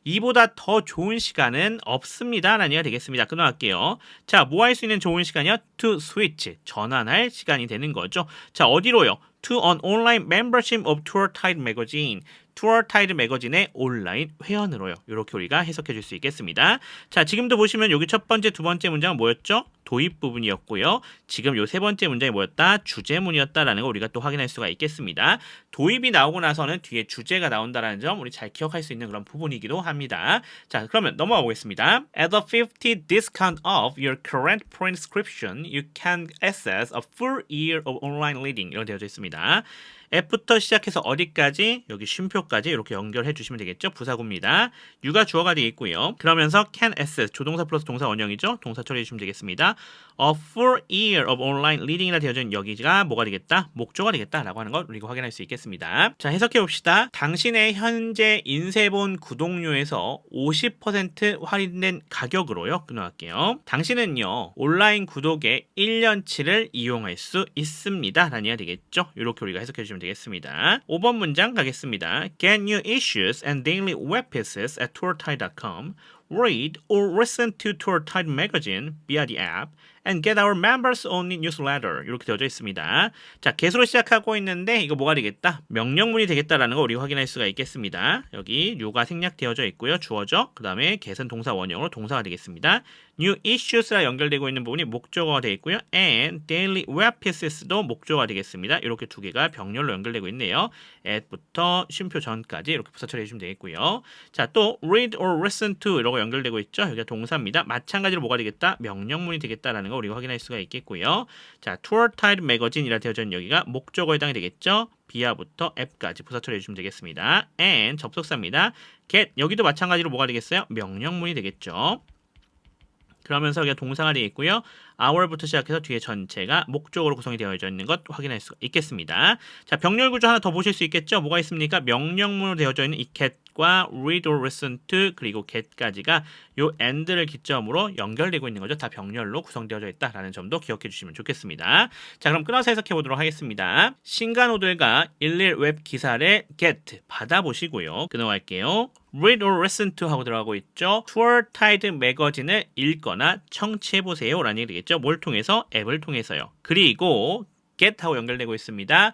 이보다 더 좋은 시간은 없습니다. 라는 얘기가 되겠습니다. 끊어갈게요. 자, 뭐 할 수 있는 좋은 시간이요? To switch, 전환할 시간이 되는 거죠. 자, 어디로요? To an online membership of Tour Tide Magazine. 투어 타이드 매거진의 온라인 회원으로요. 이렇게 우리가 해석해 줄 수 있겠습니다. 자, 지금도 보시면 여기 첫 번째, 두 번째 문장은 뭐였죠? 도입 부분이었고요. 지금 요 세 번째 문장이 뭐였다? 주제문이었다라는 거 우리가 또 확인할 수가 있겠습니다. 도입이 나오고 나서는 뒤에 주제가 나온다라는 점 우리 잘 기억할 수 있는 그런 부분이기도 합니다. 자, 그러면 넘어가 보겠습니다. At a 50 discount off your current prescription, you can access a full year of online reading. 이렇게 되어져 있습니다. F부터 시작해서 어디까지? 여기 쉼표까지 이렇게 연결해 주시면 되겠죠. 부사구입니다. you가 주어가 되겠고요. 그러면서 can access, 조동사 플러스 동사 원형이죠. 동사 처리해 주시면 되겠습니다. A full year of online reading이라 되어져 있는 여기가 뭐가 되겠다? 목조가 되겠다라고 하는 걸 우리가 확인할 수 있겠습니다. 자, 해석해 봅시다. 당신의 현재 인쇄본 구독료에서 50% 할인된 가격으로요. 끊어갈게요. 당신은요, 온라인 구독의 1년치를 이용할 수 있습니다. 라는 얘기가 되겠죠. 이렇게 우리가 해석해 주시면 되겠습니다. 5번 문장 가겠습니다. Get new issues and daily web pieces at tourtide.com. Read or listen to Tour Tide magazine via the app and get our members only newsletter. 이렇게 되어져 있습니다. 자, 개수로 시작하고 있는데 이거 뭐가 되겠다? 명령문이 되겠다라는 거 우리 확인할 수가 있겠습니다. 여기 new가 생략되어져 있고요. 주어죠. 그 다음에 get은 동사 원형으로 동사가 되겠습니다. new issues라 연결되고 있는 부분이 목적어가 되어 있고요. and daily web pieces도 목적어가 되겠습니다. 이렇게 두 개가 병렬로 연결되고 있네요. at부터 쉼표 전까지 이렇게 부사 처리해 주시면 되겠고요. 자, 또 read or listen to 이러고 연결되고 있죠. 여기가 동사입니다. 마찬가지로 뭐가 되겠다? 명령문이 되겠다라는 거 우리가 확인할 수가 있겠고요. 자, Tour Tide Magazine이라 되어져 있는 여기가 목적어에 해당이 되겠죠. 비아부터 app까지 부사 처리해 주시면 되겠습니다. and 접속사입니다. get 여기도 마찬가지로 뭐가 되겠어요? 명령문이 되겠죠. 그러면서 여기가 동사가 되어 있고요. hour부터 시작해서 뒤에 전체가 목적으로 구성이 되어 있는 것 확인할 수가 있겠습니다. 자, 병렬 구조 하나 더 보실 수 있겠죠? 뭐가 있습니까? 명령문으로 되어져 있는 이 get과 read or listen to 그리고 get까지가 요 and를 기점으로 연결되고 있는 거죠. 다 병렬로 구성되어져 있다라는 점도 기억해 주시면 좋겠습니다. 자, 그럼 끊어서 해석해 보도록 하겠습니다. 신간호들과 일일 웹 기사를 get 받아보시고요. 끊어갈게요. read or listen to 하고 들어가고 있죠. Tour Tide 매거진을 읽거나 청취해보세요 라는 얘기 되겠죠. 뭘 통해서? 앱을 통해서요. 그리고 get하고 연결되고 있습니다.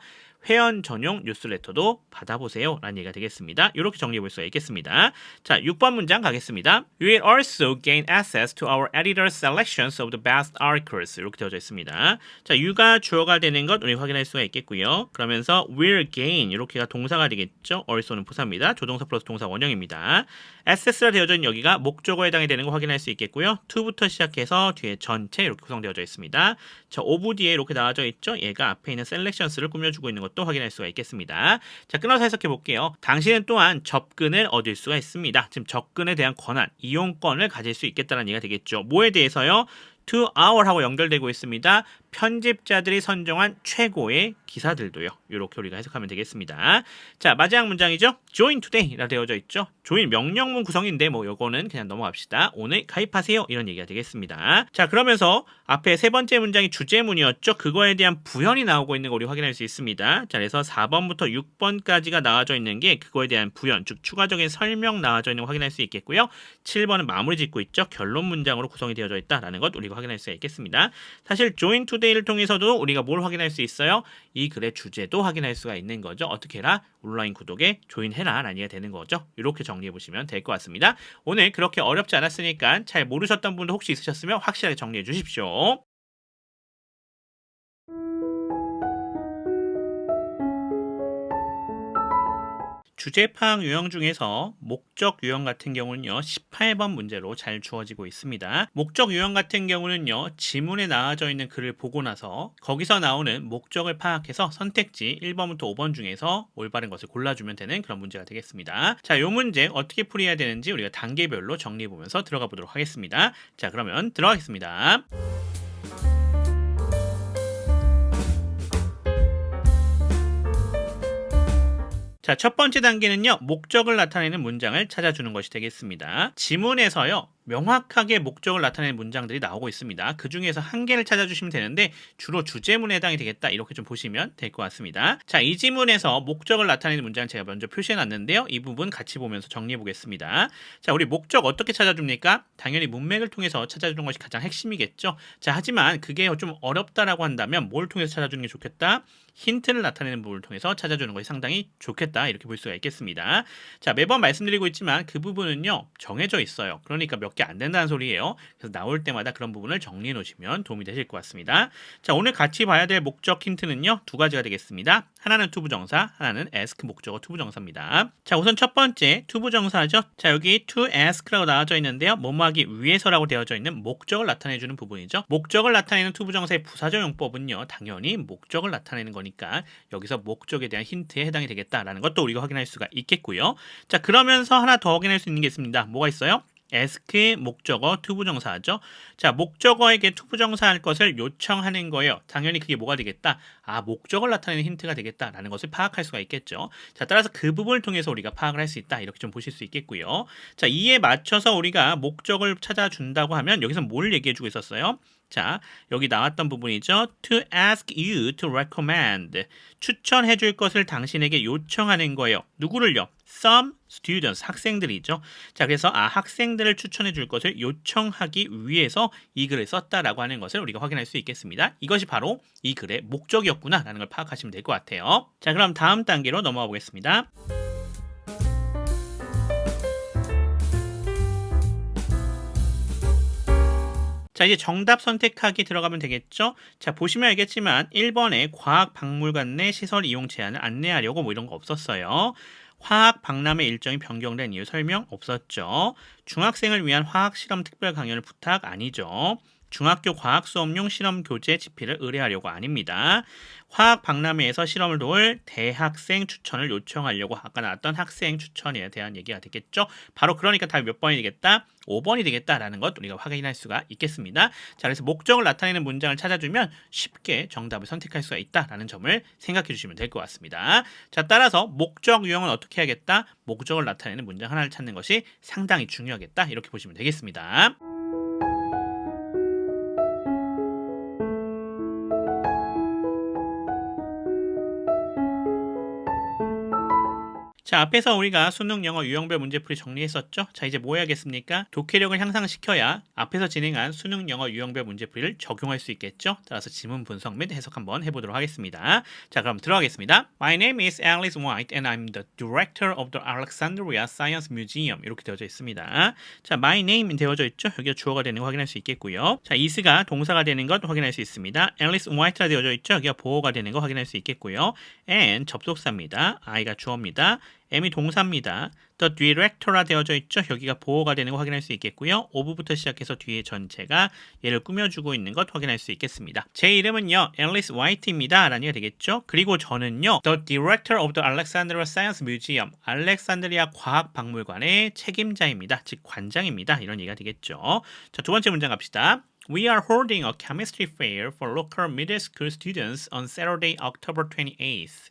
회원 전용 뉴스레터도 받아보세요 라는 얘기가 되겠습니다. 이렇게 정리해 볼 수가 있겠습니다. 자, 6번 문장 가겠습니다. You will also gain access to our editor's selections of the best articles. 이렇게 되어져 있습니다. 자, you가 주어가 되는 것 우리 확인할 수가 있겠고요. 그러면서 will gain 이렇게가 동사가 되겠죠. also는 부사입니다. 조동사 플러스 동사 원형입니다. access가 되어져 있는 여기가 목적어에 해당이 되는 거 확인할 수 있겠고요. to부터 시작해서 뒤에 전체 이렇게 구성되어져 있습니다. 자, of 뒤에 이렇게 나와져 있죠. 얘가 앞에 있는 selections를 꾸며주고 있는 것 또 확인할 수가 있겠습니다. 자, 끊어서 해석해 볼게요. 당신은 또한 접근을 얻을 수가 있습니다. 지금 접근에 대한 권한, 이용권을 가질 수 있겠다는 얘기가 되겠죠. 뭐에 대해서요? to our 하고 연결되고 있습니다. 편집자들이 선정한 최고의 기사들도요. 이렇게 우리가 해석하면 되겠습니다. 자, 마지막 문장이죠. join today라 되어져 있죠. join 명령문 구성인데 뭐 요거는 그냥 넘어갑시다. 오늘 가입하세요. 이런 얘기가 되겠습니다. 자, 그러면서 앞에 세 번째 문장이 주제문이었죠. 그거에 대한 부연이 나오고 있는 거 우리 확인할 수 있습니다. 자, 그래서 4번부터 6번까지가 나와져 있는 게 그거에 대한 부연, 즉 추가적인 설명 나와져 있는 거 확인할 수 있겠고요. 7번은 마무리 짓고 있죠. 결론 문장으로 구성이 되어져 있다라는 것 우리가 확인할 수가 있겠습니다. 사실 join today를 통해서도 우리가 뭘 확인할 수 있어요? 이 글의 주제도 확인할 수가 있는 거죠. 어떻게 해라? 온라인 구독에 조인해라 라는 얘기가 되는 거죠. 이렇게 정리해 보시면 될 것 같습니다. 오늘 그렇게 어렵지 않았으니까 잘 모르셨던 분도 혹시 있으셨으면 확실하게 정리해 주십시오. 주제 파악 유형 중에서 목적 유형 같은 경우는요, 18번 문제로 잘 주어지고 있습니다. 목적 유형 같은 경우는요, 지문에 나와져 있는 글을 보고 나서 거기서 나오는 목적을 파악해서 선택지 1번부터 5번 중에서 올바른 것을 골라주면 되는 그런 문제가 되겠습니다. 자, 이 문제 어떻게 풀이해야 되는지 우리가 단계별로 정리해 보면서 들어가 보도록 하겠습니다. 자, 그러면 들어가겠습니다. 자, 첫 번째 단계는요, 목적을 나타내는 문장을 찾아주는 것이 되겠습니다. 지문에서요, 명확하게 목적을 나타내는 문장들이 나오고 있습니다. 그 중에서 한 개를 찾아주시면 되는데 주로 주제문에 해당이 되겠다, 이렇게 좀 보시면 될 것 같습니다. 자, 이 지문에서 목적을 나타내는 문장을 제가 먼저 표시해 놨는데요. 이 부분 같이 보면서 정리해 보겠습니다. 자, 우리 목적 어떻게 찾아줍니까? 당연히 문맥을 통해서 찾아주는 것이 가장 핵심이겠죠. 자, 하지만 그게 좀 어렵다라고 한다면 뭘 통해서 찾아주는 게 좋겠다? 힌트를 나타내는 부분을 통해서 찾아주는 것이 상당히 좋겠다, 이렇게 볼 수가 있겠습니다. 자, 매번 말씀드리고 있지만 그 부분은요, 정해져 있어요. 그러니까 몇 개 안 된다는 소리예요. 그래서 나올 때마다 그런 부분을 정리해 놓으시면 도움이 되실 것 같습니다. 자, 오늘 같이 봐야 될 목적 힌트는요, 두 가지가 되겠습니다. 하나는 투부정사, 하나는 ask 목적어 투부정사입니다. 자, 우선 첫 번째 투부정사죠. 자, 여기 to ask라고 나와져 있는데요, 뭐뭐하기 위해서라고 되어져 있는 목적을 나타내주는 부분이죠. 목적을 나타내는 투부정사의 부사적 용법은요, 당연히 목적을 나타내는 거니까 여기서 목적에 대한 힌트에 해당이 되겠다라는 것도 우리가 확인할 수가 있겠고요. 자, 그러면서 하나 더 확인할 수 있는 게 있습니다. 뭐가 있어요? ask 목적어 투부정사죠. 자, 목적어에게 투부정사 할 것을 요청하는 거예요. 당연히 그게 뭐가 되겠다? 아, 목적을 나타내는 힌트가 되겠다라는 것을 파악할 수가 있겠죠. 자, 따라서 그 부분을 통해서 우리가 파악을 할 수 있다, 이렇게 좀 보실 수 있겠고요. 자, 이에 맞춰서 우리가 목적을 찾아준다고 하면 여기서 뭘 얘기해주고 있었어요? 자, 여기 나왔던 부분이죠. To ask you to recommend. 추천해 줄 것을 당신에게 요청하는 거예요. 누구를요? Some students, 학생들이죠. 자, 그래서 학생들을 추천해 줄 것을 요청하기 위해서 이 글을 썼다라고 하는 것을 우리가 확인할 수 있겠습니다. 이것이 바로 이 글의 목적이었구나라는 걸 파악하시면 될 것 같아요. 자, 그럼 다음 단계로 넘어가 보겠습니다. 자, 이제 정답 선택하기 들어가면 되겠죠? 자, 보시면 알겠지만 1번에 과학박물관 내 시설 이용 제한을 안내하려고 뭐 이런 거 없었어요. 화학 박람회 일정이 변경된 이유 설명 없었죠. 중학생을 위한 화학 실험 특별 강연을 부탁 아니죠. 중학교 과학 수업용 실험 교재 집필을 의뢰하려고 아닙니다. 화학 박람회에서 실험을 도울 대학생 추천을 요청하려고 아까 나왔던 학생 추천에 대한 얘기가 되겠죠. 바로 그러니까 답이 몇 번이 되겠다? 5번이 되겠다라는 것 우리가 확인할 수가 있겠습니다. 자, 그래서 목적을 나타내는 문장을 찾아주면 쉽게 정답을 선택할 수가 있다라는 점을 생각해 주시면 될 것 같습니다. 자, 따라서 목적 유형은 어떻게 해야겠다? 목적을 나타내는 문장 하나를 찾는 것이 상당히 중요하겠다, 이렇게 보시면 되겠습니다. 자, 앞에서 우리가 수능 영어 유형별 문제풀이 정리했었죠? 자, 이제 뭐 해야겠습니까? 독해력을 향상시켜야 앞에서 진행한 수능 영어 유형별 문제풀이를 적용할 수 있겠죠? 따라서 지문 분석 및 해석 한번 해보도록 하겠습니다. 자, 그럼 들어가겠습니다. My name is Alice White and I'm the director of the Alexandria Science Museum. 이렇게 되어져 있습니다. 자, my name 되어져 있죠? 여기가 주어가 되는 거 확인할 수 있겠고요. 자, is가 동사가 되는 것 확인할 수 있습니다. Alice White가 되어져 있죠? 여기가 보어가 되는 거 확인할 수 있겠고요. and 접속사입니다. I가 주어입니다. M이 동사입니다. The director라 되어져 있죠. 여기가 보어가 되는 거 확인할 수 있겠고요. of부터 시작해서 뒤에 전체가 얘를 꾸며주고 있는 것 확인할 수 있겠습니다. 제 이름은요, Alice White입니다 라는 게 되겠죠. 그리고 저는요, The director of the Alexandria Science Museum, 알렉산드리아 과학박물관의 책임자입니다. 즉 관장입니다. 이런 얘기가 되겠죠. 자, 두 번째 문장 갑시다. We are holding a chemistry fair for local middle school students on Saturday, October 28th.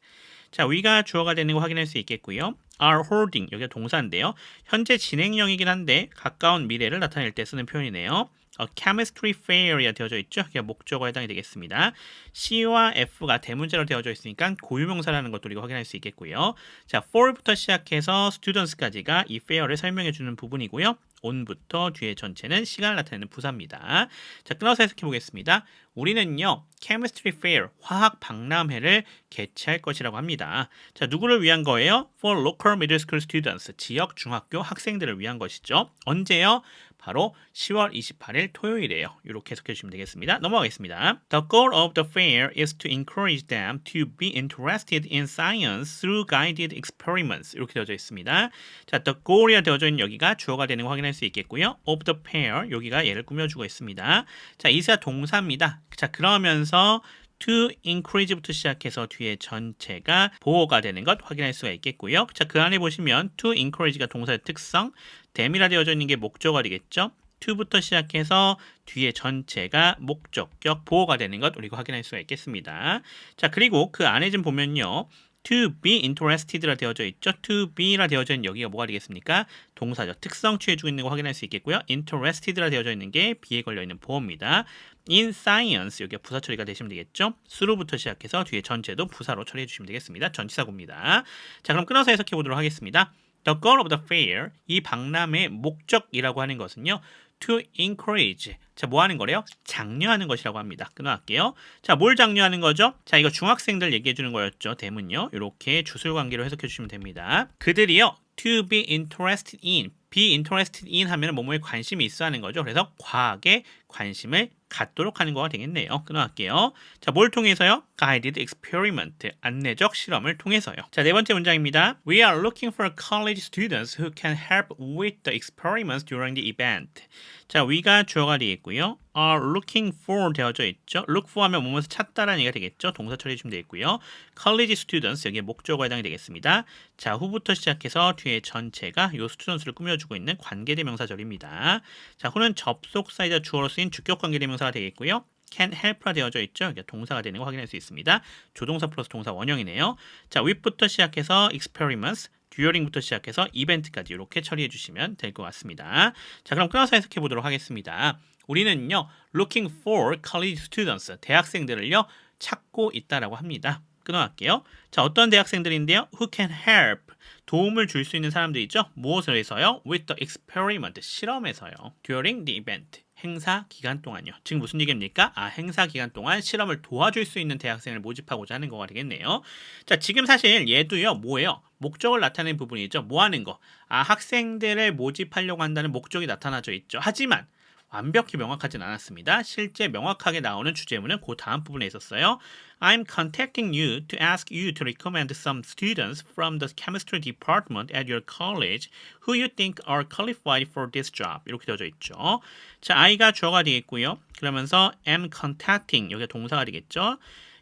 자, we가 주어가 되는 거 확인할 수 있겠고요. are holding, 여기가 동사인데요. 현재 진행형이긴 한데 가까운 미래를 나타낼 때 쓰는 표현이네요. A chemistry fair이 되어져 있죠. 그게 목적어에 해당이 되겠습니다. C와 F가 대문자로 되어져 있으니까 고유명사라는 것도 우리가 확인할 수 있겠고요. 자, for부터 시작해서 students까지가 이 fair를 설명해 주는 부분이고요. on부터 뒤에 전체는 시간을 나타내는 부사입니다. 자, 끊어서 해석해 보겠습니다. 우리는요, chemistry fair, 화학 박람회를 개최할 것이라고 합니다. 자, 누구를 위한 거예요? For local middle school students, 지역 중학교 학생들을 위한 것이죠. 언제요? 바로 10월 28일 토요일이에요. 이렇게 해석해 주시면 되겠습니다. 넘어가겠습니다. The goal of the fair is to encourage them to be interested in science through guided experiments. 이렇게 되어져 있습니다. 자, the goal이라 되어져 있는 여기가 주어가 되는 거 확인할 수 있겠고요. of the fair 여기가 얘를 꾸며주고 있습니다. 자, 이사 동사입니다. 자, 그러면서 to encourage부터 시작해서 뒤에 전체가 보호가 되는 것 확인할 수가 있겠고요. 자, 그 안에 보시면 to encourage가 동사의 특성, them이라 되어져 있는 게 목적어리겠죠. to부터 시작해서 뒤에 전체가 목적격 보호가 되는 것 우리가 확인할 수가 있겠습니다. 자, 그리고 그 안에 좀 보면요. to be interested라 되어져 있죠. to be라 되어져 있는 여기가 뭐가 되겠습니까? 동사죠. 특성 취해주고 있는 거 확인할 수 있겠고요. interested라 되어져 있는 게 be에 걸려있는 보호입니다. in science 여기가 부사 처리가 되시면 되겠죠. through부터 시작해서 뒤에 전체도 부사로 처리해 주시면 되겠습니다. 전치사구입니다. 자, 그럼 끊어서 해석해 보도록 하겠습니다. The goal of the fair, 이 박람회의 목적이라고 하는 것은요. to encourage. 자, 뭐 하는 거래요? 장려하는 것이라고 합니다. 끊어갈게요. 자, 뭘 장려하는 거죠? 자, 이거 중학생들 얘기해 주는 거였죠. 대문요. 이렇게 주술 관계로 해석해 주시면 됩니다. 그들이요. to be interested in, be interested in 하면 뭐뭐에 관심이 있어 하는 거죠. 그래서 과학에 관심을 갖도록 하는 거가 되겠네요. 끊어갈게요. 자, 뭘 통해서요? Guided experiment, 안내적 실험을 통해서요. 자, 네 번째 문장입니다. We are looking for college students who can help with the experiments during the event. 자, we가 주어가 되겠고요. are looking for 되어져 있죠. look for 하면 뭐뭐에서 찾다라는 얘기가 되겠죠. 동사 처리해 주면 되겠고요. college students 여기에 목적어에 해당이 되겠습니다. 자, 후부터 시작해서 뒤에 전체가 요 students를 꾸며주고 있는 관계대명사절입니다. 자, 후는 접속사이자 주어로 쓰인 주격 관계대명사가 되겠고요. can help라 되어져 있죠. 이게 동사가 되는 거 확인할 수 있습니다. 조동사 플러스 동사 원형이네요. 자, with부터 시작해서 experiments, during부터 시작해서 이벤트까지 이렇게 처리해 주시면 될 것 같습니다. 자, 그럼 끊어서 해석해 보도록 하겠습니다. 우리는요, looking for college students, 대학생들을요, 찾고 있다라고 합니다. 끊어갈게요. 자, 어떤 대학생들인데요? Who can help, 도움을 줄 수 있는 사람들이 있죠? 무엇을 해서요? With the experiment, 실험에서요. During the event, 행사 기간 동안요. 지금 무슨 얘기입니까? 행사 기간 동안 실험을 도와줄 수 있는 대학생을 모집하고자 하는 거가 되겠네요. 자, 지금 사실 얘도요, 뭐예요? 목적을 나타내는 부분이죠. 뭐 하는 거? 학생들을 모집하려고 한다는 목적이 나타나져 있죠. 하지만 완벽히 명확하진 않았습니다. 실제 명확하게 나오는 주제문은 그 다음 부분에 있었어요. I'm contacting you to ask you to recommend some students from the chemistry department at your college who you think are qualified for this job. 이렇게 되어져 있죠. 자, I가 주어가 되겠고요. 그러면서 am contacting, 여기가 동사가 되겠죠.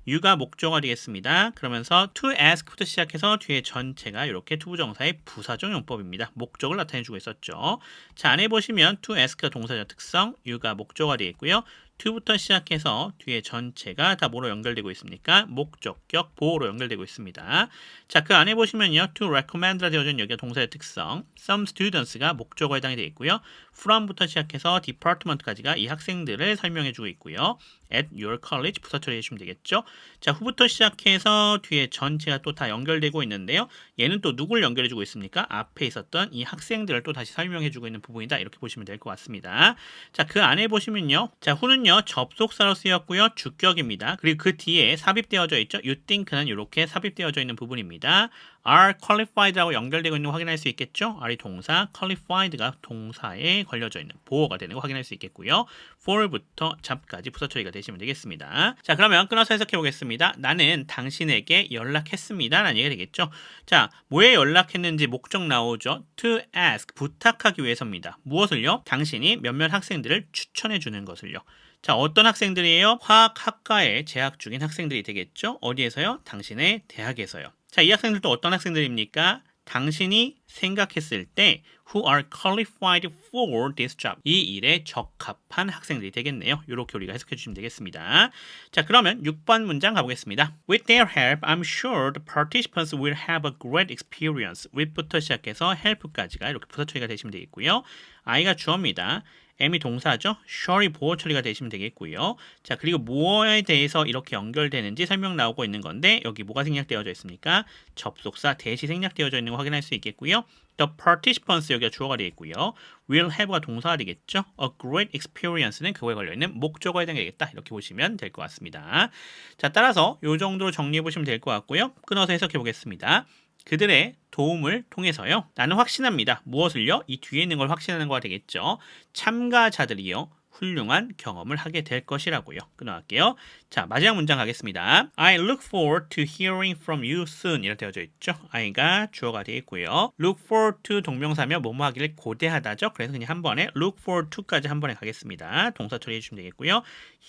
you가 목적어가 되겠습니다. 그러면서 to ask부터 시작해서 뒤에 전체가 이렇게 투부정사의 부사적 용법입니다. 목적을 나타내주고 있었죠. 자, 안에 보시면 to ask가 동사적 특성, you가 목적어가 되겠고요. to부터 시작해서 뒤에 전체가 다 뭐로 연결되고 있습니까? 목적격 보호로 연결되고 있습니다. 자, 그 안에 보시면요. to recommend라 되어진 여기가 동사의 특성, some students가 목적어에 해당이 되어 있고요. from부터 시작해서 department까지가 이 학생들을 설명해주고 있고요. at your college 부사 처리해주시면 되겠죠. 자, 후부터 시작해서 뒤에 전체가 또 다 연결되고 있는데요. 얘는 또 누굴 연결해주고 있습니까? 앞에 있었던 이 학생들을 또 다시 설명해주고 있는 부분이다. 이렇게 보시면 될 것 같습니다. 자, 그 안에 보시면요. 자, 후는요. 접속사로 쓰였고요. 주격입니다. 그리고 그 뒤에 삽입되어져 있죠. you think는 이렇게 삽입되어져 있는 부분입니다. are qualified라고 연결되고 있는 거 확인할 수 있겠죠. are이 동사, qualified가 동사에 걸려져 있는 보호가 되는 거 확인할 수 있겠고요. for부터 잡까지 부사 처리가 되시면 되겠습니다. 자, 그러면 끊어서 해석해 보겠습니다. 나는 당신에게 연락했습니다 라는 얘기가 되겠죠. 자, 뭐에 연락했는지 목적 나오죠. to ask, 부탁하기 위해서입니다. 무엇을요? 당신이 몇몇 학생들을 추천해 주는 것을요. 자, 어떤 학생들이에요? 화학학과에 재학 중인 학생들이 되겠죠. 어디에서요? 당신의 대학에서요. 자, 이 학생들도 어떤 학생들입니까? 당신이 생각했을 때 who are qualified for this job. 이 일에 적합한 학생들이 되겠네요. 이렇게 우리가 해석해 주시면 되겠습니다. 자, 그러면 6번 문장 가보겠습니다. With their help, I'm sure the participants will have a great experience. with부터 시작해서 help까지가 이렇게 부사 처리가 되시면 되겠고요. I가 주어입니다. M이 동사죠. sure이 보호 처리가 되시면 되겠고요. 자, 그리고 뭐에 대해서 이렇게 연결되는지 설명 나오고 있는 건데 여기 뭐가 생략되어져 있습니까? 접속사 대시 생략되어져 있는 거 확인할 수 있겠고요. The participants 여기가 주어가 되어 있고요. will have가 동사가 되겠죠. A great experience는 그거에 걸려있는 목적어에 해당되겠다. 이렇게 보시면 될 것 같습니다. 자, 따라서 이 정도로 정리해 보시면 될 것 같고요. 끊어서 해석해 보겠습니다. 그들의 도움을 통해서요. 나는 확신합니다. 무엇을요? 이 뒤에 있는 걸 확신하는 거가 되겠죠. 참가자들이요. 훌륭한 경험을 하게 될 것이라고요. 끊어갈게요. 자, 마지막 문장 가겠습니다. I look forward to hearing from you soon 이렇게 되어져 있죠. I가 주어가 되어 있고요. look forward to 동명사며 뭐뭐 하기를 고대하다죠. 그래서 그냥 한 번에 look forward to까지 한 번에 가겠습니다. 동사 처리해 주시면 되겠고요.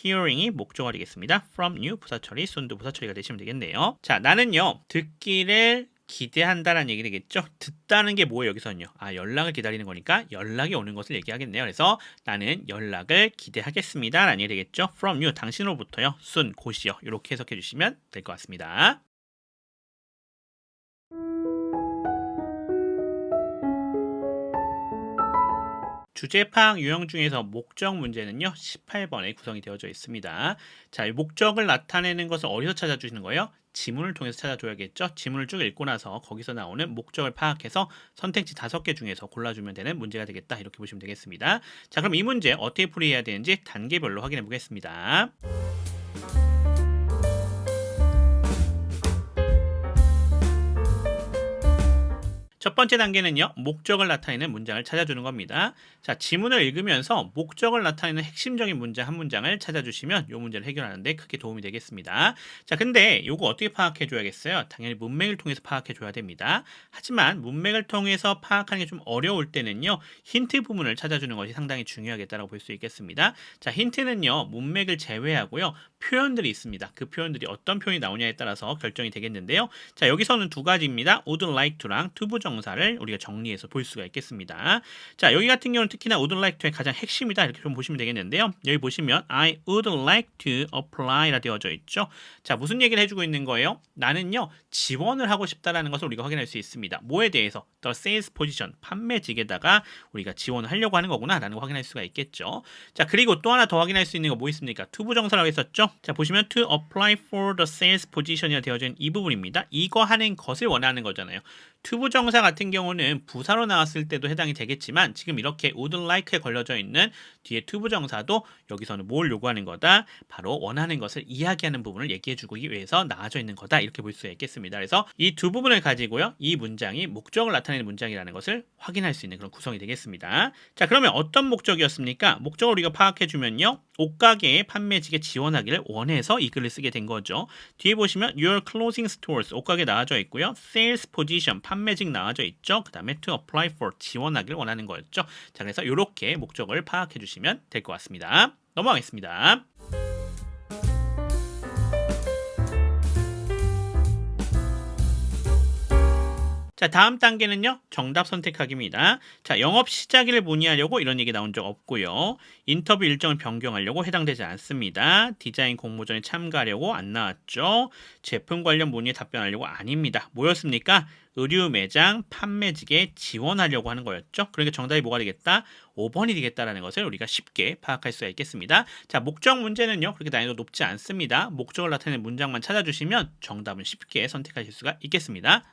hearing이 목적어가 되겠습니다. from you 부사 처리, soon도 부사 처리가 되시면 되겠네요. 자, 나는요. 듣기를 기대한다라는 얘기 되겠죠. 듣다는 게 뭐예요, 여기서는요? 연락을 기다리는 거니까 연락이 오는 것을 얘기하겠네요. 그래서 나는 연락을 기대하겠습니다. 라는 얘기 되겠죠. From you, 당신으로부터요. soon, 곧이요. 이렇게 해석해 주시면 될 것 같습니다. 주제 파악 유형 중에서 목적 문제는요. 18번에 구성이 되어져 있습니다. 자, 이 목적을 나타내는 것을 어디서 찾아주시는 거예요? 지문을 통해서 찾아줘야겠죠. 지문을 쭉 읽고 나서 거기서 나오는 목적을 파악해서 선택지 5개 중에서 골라주면 되는 문제가 되겠다. 이렇게 보시면 되겠습니다. 자, 그럼 이 문제 어떻게 풀이해야 되는지 단계별로 확인해 보겠습니다. 첫 번째 단계는요. 목적을 나타내는 문장을 찾아주는 겁니다. 자, 지문을 읽으면서 목적을 나타내는 핵심적인 문장 한 문장을 찾아주시면 이 문제를 해결하는데 크게 도움이 되겠습니다. 자, 근데 이거 어떻게 파악해 줘야겠어요? 당연히 문맥을 통해서 파악해 줘야 됩니다. 하지만 문맥을 통해서 파악하는 게 좀 어려울 때는요. 힌트 부분을 찾아주는 것이 상당히 중요하겠다고 볼 수 있겠습니다. 자, 힌트는요. 문맥을 제외하고요. 표현들이 있습니다. 그 표현들이 어떤 표현이 나오냐에 따라서 결정이 되겠는데요. 자, 여기서는 두 가지입니다. would like to랑 투부정사를 우리가 정리해서 볼 수가 있겠습니다. 자, 여기 같은 경우는 특히나 would like to의 가장 핵심이다 이렇게 좀 보시면 되겠는데요. 여기 보시면 I would like to apply라 되어져 있죠. 자, 무슨 얘기를 해주고 있는 거예요? 나는요 지원을 하고 싶다라는 것을 우리가 확인할 수 있습니다. 뭐에 대해서? The sales position, 판매직에다가 우리가 지원을 하려고 하는 거구나 라는 거 확인할 수가 있겠죠. 자, 그리고 또 하나 더 확인할 수 있는 거 뭐 있습니까? 투부정사라고 했었죠. 자, 보시면 to apply for the sales position이라 되어져 있는 이 부분입니다. 이거 하는 것을 원하는 거잖아요. 투부정사 같은 경우는 부사로 나왔을 때도 해당이 되겠지만 지금 이렇게 would like에 걸려져 있는 뒤에 투부정사도 여기서는 뭘 요구하는 거다? 바로 원하는 것을 이야기하는 부분을 얘기해주기 위해서 나와져 있는 거다 이렇게 볼 수 있겠습니다. 그래서 이 두 부분을 가지고요. 이 문장이 목적을 나타내는 문장이라는 것을 확인할 수 있는 그런 구성이 되겠습니다. 자, 그러면 어떤 목적이었습니까? 목적을 우리가 파악해주면요. 옷가게의 판매직에 지원하기를 원해서 이 글을 쓰게 된 거죠. 뒤에 보시면 your clothing stores 옷가게 나와져 있고요. sales position 판매직 나와져 있죠. 그 다음에 to apply for 지원하기를 원하는 거였죠. 자, 그래서 이렇게 목적을 파악해 주시면 될 것 같습니다. 넘어가겠습니다. 자, 다음 단계는요. 정답 선택하기입니다. 자, 영업 시작일을 문의하려고 이런 얘기 나온 적 없고요. 인터뷰 일정을 변경하려고 해당되지 않습니다. 디자인 공모전에 참가하려고 안 나왔죠. 제품 관련 문의에 답변하려고 아닙니다. 뭐였습니까? 의류 매장 판매직에 지원하려고 하는 거였죠. 그러니까 정답이 뭐가 되겠다? 5번이 되겠다라는 것을 우리가 쉽게 파악할 수가 있겠습니다. 자, 목적 문제는요. 그렇게 난이도 높지 않습니다. 목적을 나타내는 문장만 찾아주시면 정답은 쉽게 선택하실 수가 있겠습니다.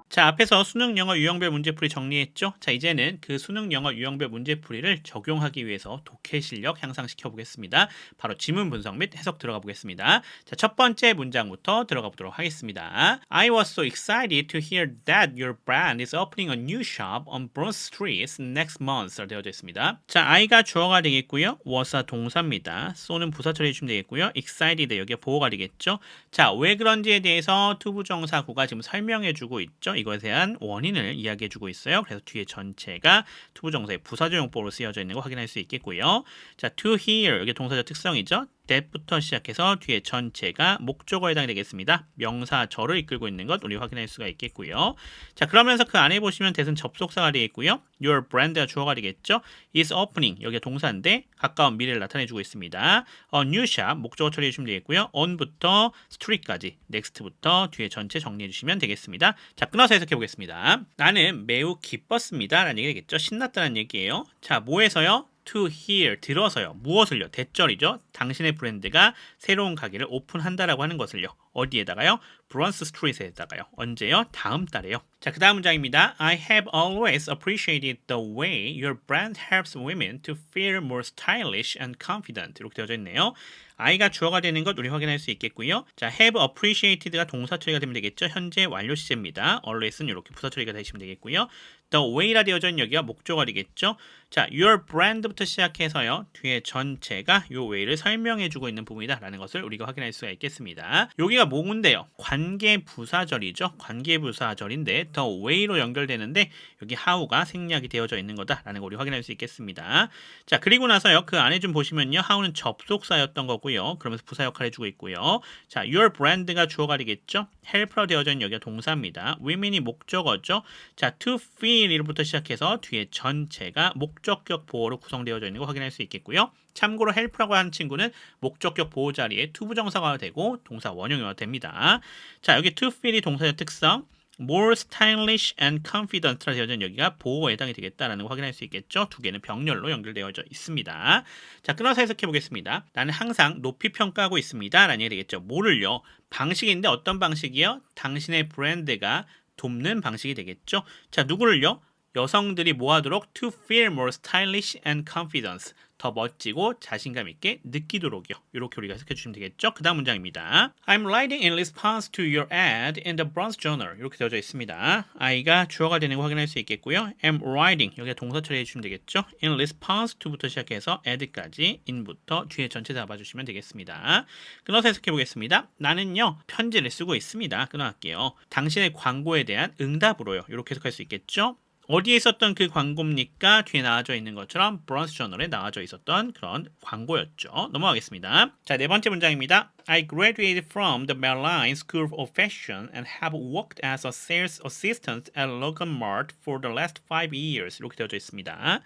자, 앞에서 수능 영어 유형별 문제풀이 정리했죠? 자, 이제는 그 수능 영어 유형별 문제풀이를 적용하기 위해서 독해 실력 향상시켜 보겠습니다. 바로 지문 분석 및 해석 들어가 보겠습니다. 자, 첫 번째 문장부터 들어가 보도록 하겠습니다. I was so excited to hear that your brand is opening a new shop on Broad Street next month. 되어져 있습니다. 자, I가 주어가 되겠고요. was가 동사입니다. so는 부사 처리해 주시면 되겠고요. excited 여기가 보어가 되겠죠. 자, 왜 그런지에 대해서 투부정사구가 지금 설명해 주고 있죠. 이것에 대한 원인을 이야기해주고 있어요. 그래서 뒤에 전체가 투부정사의 부사적 용법으로 쓰여져 있는 거 확인할 수 있겠고요. 자, to hear 여기 동사적 특성이죠. that부터 시작해서 뒤에 전체가 목적어에 해당이 되겠습니다. 명사 저를 이끌고 있는 것 우리 확인할 수가 있겠고요. 자, 그러면서 그 안에 보시면 that은 접속사가 되겠고요. your brand가 주어가 되겠죠. is opening 여기가 동사인데 가까운 미래를 나타내주고 있습니다. a new shop 목적어 처리해 주시면 되겠고요. on부터 street까지 next부터 뒤에 전체 정리해 주시면 되겠습니다. 자, 끊어서 해석해 보겠습니다. 나는 매우 기뻤습니다 라는 얘기 되겠죠. 신났다는 얘기예요. 자, 뭐에서요? to hear 들어서요. 무엇을요? 대절이죠. 당신의 브랜드가 새로운 가게를 오픈한다라고 하는 것을요. 어디에다가요? 브런스 스트리트에다가요. 언제요? 다음 달에요. 자, 그 다음 문장입니다. I have always appreciated the way your brand helps women to feel more stylish and confident. 이렇게 되어져 있네요. I가 주어가 되는 것 우리 확인할 수 있겠고요. 자, have appreciated가 동사 처리가 되면 되겠죠. 현재 완료 시제입니다. always는 이렇게 부사 처리가 되시면 되겠고요. The way라 되어져 있는 여기가 목적어 되겠죠. 자, your brand부터 시작해서요. 뒤에 전체가 요 way를 설명해주고 있는 부분이다라는 것을 우리가 확인할 수가 있겠습니다. 여기가 뭔데요? 관계부사절이죠. 관계부사절인데 the way로 연결되는데 여기 how가 생략이 되어져 있는 거다라는 걸 우리 확인할 수 있겠습니다. 자, 그리고 나서요. 그 안에 좀 보시면요. how는 접속사였던 거고요. 그러면서 부사 역할을 해주고 있고요. 자, your brand가 주어가 되겠죠. help로 되어져 있는 여기가 동사입니다. women이 목적어죠. 자, to feel 이로부터 시작해서 뒤에 전체가 목적격 보호로 구성되어져 있는 거 확인할 수 있겠고요. 참고로 help라고 하는 친구는 목적격 보호 자리에 to 부정사가 되고 동사 원형이 됩니다. 자, 여기 to feel이 동사의 특성, more stylish and confident라 되어져 있는 여기가 보호에 해당이 되겠다라는 거 확인할 수 있겠죠. 두 개는 병렬로 연결되어져 있습니다. 자, 끊어서 해석해 보겠습니다. 나는 항상 높이 평가하고 있습니다. 라는 얘기 되겠죠. 뭐를요? 방식인데 어떤 방식이요? 당신의 브랜드가 돕는 방식이 되겠죠. 자, 누구를요? 여성들이 뭐하도록 to feel more stylish and confidence, 더 멋지고 자신감 있게 느끼도록요. 이렇게 우리가 해석해 주시면 되겠죠. 그 다음 문장입니다. I'm writing in response to your ad in the Bronze Journal. 이렇게 되어져 있습니다. I가 주어가 되는 거 확인할 수 있겠고요. am writing, 여기가 동사 처리해 주시면 되겠죠. in response to부터 시작해서 ad까지 in부터 뒤에 전체 잡아주시면 되겠습니다. 끊어서 해석해 보겠습니다. 나는요, 편지를 쓰고 있습니다. 끊어갈게요. 당신의 광고에 대한 응답으로요. 이렇게 해석할 수 있겠죠. 어디에 있었던 그 광고입니까? 뒤에 나와져 있는 것처럼 브런스 저널에 나와져 있었던 그런 광고였죠. 넘어가겠습니다. 자, 네 번째 문장입니다. I graduated from the Merlion School of Fashion and have worked as a sales assistant at Logan Mart for the last 5 years. 이렇게 되어져 있습니다.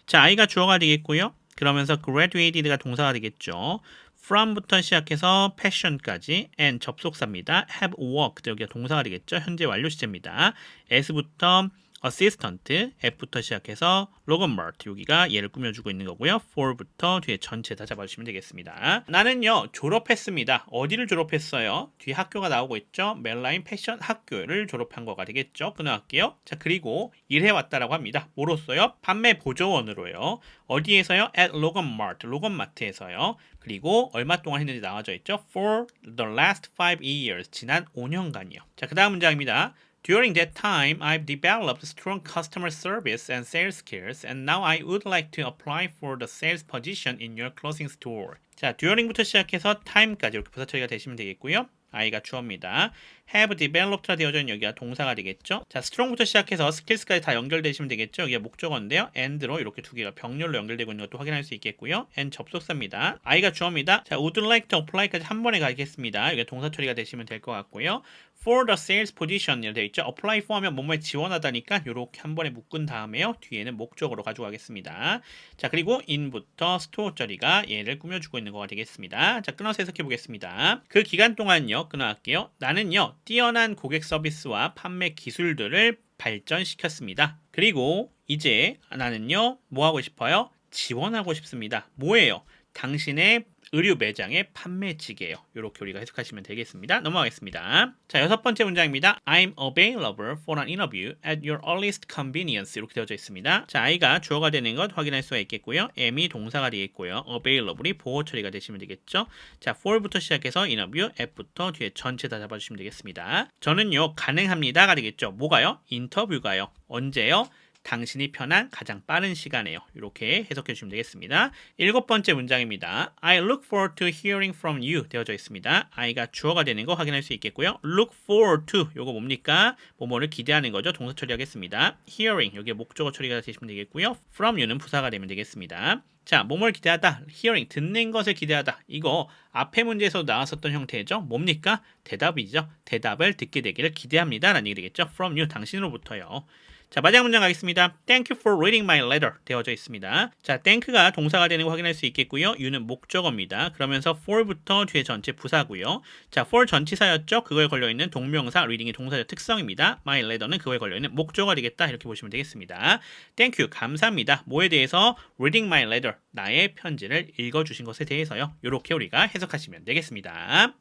자, I가 주어가 되겠고요. 그러면서 graduted가 동사가 되겠죠. from부터 시작해서 fashion까지 and 접속사입니다. have worked 여기가 동사가 되겠죠. 현재 완료 시제입니다. as부터 assistant, F부터 시작해서 로건 마트 여기가 얘를 꾸며주고 있는 거고요. for부터 뒤에 전체 다 잡아주시면 되겠습니다. 나는요 졸업했습니다. 어디를 졸업했어요? 뒤에 학교가 나오고 있죠. 멜라인 패션 학교를 졸업한 거가 되겠죠. 끊어갈게요. 자, 그리고 일해왔다라고 합니다. 뭐로써요? 판매 보조원으로요. 어디에서요? at 로건 마트, 로건 마트에서요. 그리고 얼마 동안 했는지 나와져 있죠. for the last 5 years, 지난 5년간이요. 자, 그 다음 문장입니다. During that time, I've developed strong customer service and sales skills, and now I would like to apply for the sales position in your clothing store. 자, during부터 시작해서 time까지 이렇게 부사 처리가 되시면 되겠고요. I가 주어입니다. have developed라 되어져 있는 여기가 동사가 되겠죠. 자, strong부터 시작해서 skills까지 다 연결되시면 되겠죠. 여기가 목적어인데요. and로 이렇게 두 개가 병렬로 연결되고 있는 것도 확인할 수 있겠고요. and 접속사입니다. I가 주어입니다. 자, would like to apply까지 한 번에 가겠습니다. 여기가 동사 처리가 되시면 될 것 같고요. for the sales position 이렇게 되어 있죠. apply for 하면 뭐뭐에 지원하다니까 이렇게 한 번에 묶은 다음에요. 뒤에는 목적어로 가져가겠습니다. 자, 그리고 in부터 store 자리가 얘를 꾸며주고 있는 거가 되겠습니다. 자, 끊어서 해석해 보겠습니다. 그 기간 동안요. 끊어갈게요. 나는요. 뛰어난 고객 서비스와 판매 기술들을 발전시켰습니다. 그리고 이제 나는요. 뭐 하고 싶어요? 지원하고 싶습니다. 뭐예요? 당신의 의류 매장의 판매직이에요. 이렇게 우리가 해석하시면 되겠습니다. 넘어가겠습니다. 자, 여섯 번째 문장입니다. I'm available for an interview at your earliest convenience. 이렇게 되어져 있습니다. 자, I가 주어가 되는 것 확인할 수가 있겠고요. am이 동사가 되겠고요. available이 보호 처리가 되시면 되겠죠. 자, for부터 시작해서 interview, F부터 뒤에 전체 다 잡아주시면 되겠습니다. 저는요, 가능합니다가 되겠죠. 뭐가요? 인터뷰가요. 언제요? 당신이 편한 가장 빠른 시간에요. 이렇게 해석해 주시면 되겠습니다. 일곱 번째 문장입니다. I look forward to hearing from you 되어져 있습니다. I가 주어가 되는 거 확인할 수 있겠고요. look forward to 요거 뭡니까? 뭐뭐를 기대하는 거죠. 동사 처리하겠습니다. hearing 여기에 목적어 처리가 되시면 되겠고요. from you는 부사가 되면 되겠습니다. 자, 뭐뭐를 기대하다, hearing, 듣는 것을 기대하다. 이거 앞에 문제에서 나왔었던 형태죠. 뭡니까? 대답이죠. 대답을 듣게 되기를 기대합니다. 라는 얘기 되겠죠. from you, 당신으로부터요. 자, 마지막 문장 가겠습니다. Thank you for reading my letter 되어져 있습니다. 자, thank가 동사가 되는 거 확인할 수 있겠고요. you는 목적어입니다. 그러면서 for부터 뒤에 전체 부사고요. 자, for 전치사였죠. 그거에 걸려있는 동명사, reading이 동사의 특성입니다. my letter는 그거에 걸려있는 목적어가 되겠다. 이렇게 보시면 되겠습니다. Thank you, 감사합니다. 뭐에 대해서? reading my letter, 나의 편지를 읽어주신 것에 대해서요. 이렇게 우리가 해석하시면 되겠습니다.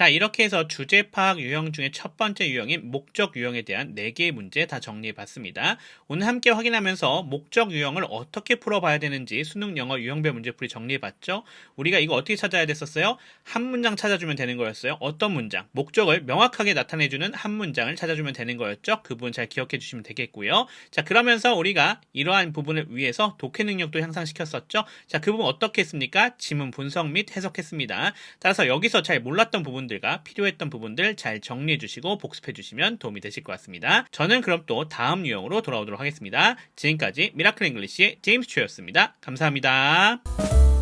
자, 이렇게 해서 주제 파악 유형 중에 첫 번째 유형인 목적 유형에 대한 4개의 문제 다 정리해 봤습니다. 오늘 함께 확인하면서 목적 유형을 어떻게 풀어봐야 되는지 수능 영어 유형별 문제풀이 정리해 봤죠? 우리가 이거 어떻게 찾아야 됐었어요? 한 문장 찾아주면 되는 거였어요. 어떤 문장? 목적을 명확하게 나타내주는 한 문장을 찾아주면 되는 거였죠? 그 부분 잘 기억해 주시면 되겠고요. 자, 그러면서 우리가 이러한 부분을 위해서 독해 능력도 향상시켰었죠? 자, 그 부분 어떻게 했습니까? 지문 분석 및 해석했습니다. 따라서 여기서 잘 몰랐던 부분들과 필요했던 부분들 잘 정리해 주시고 복습해 주시면 도움이 되실 것 같습니다. 저는 그럼 또 다음 유형으로 돌아오도록 하겠습니다. 지금까지 미라클 잉글리시의 제임스 초였습니다. 감사합니다.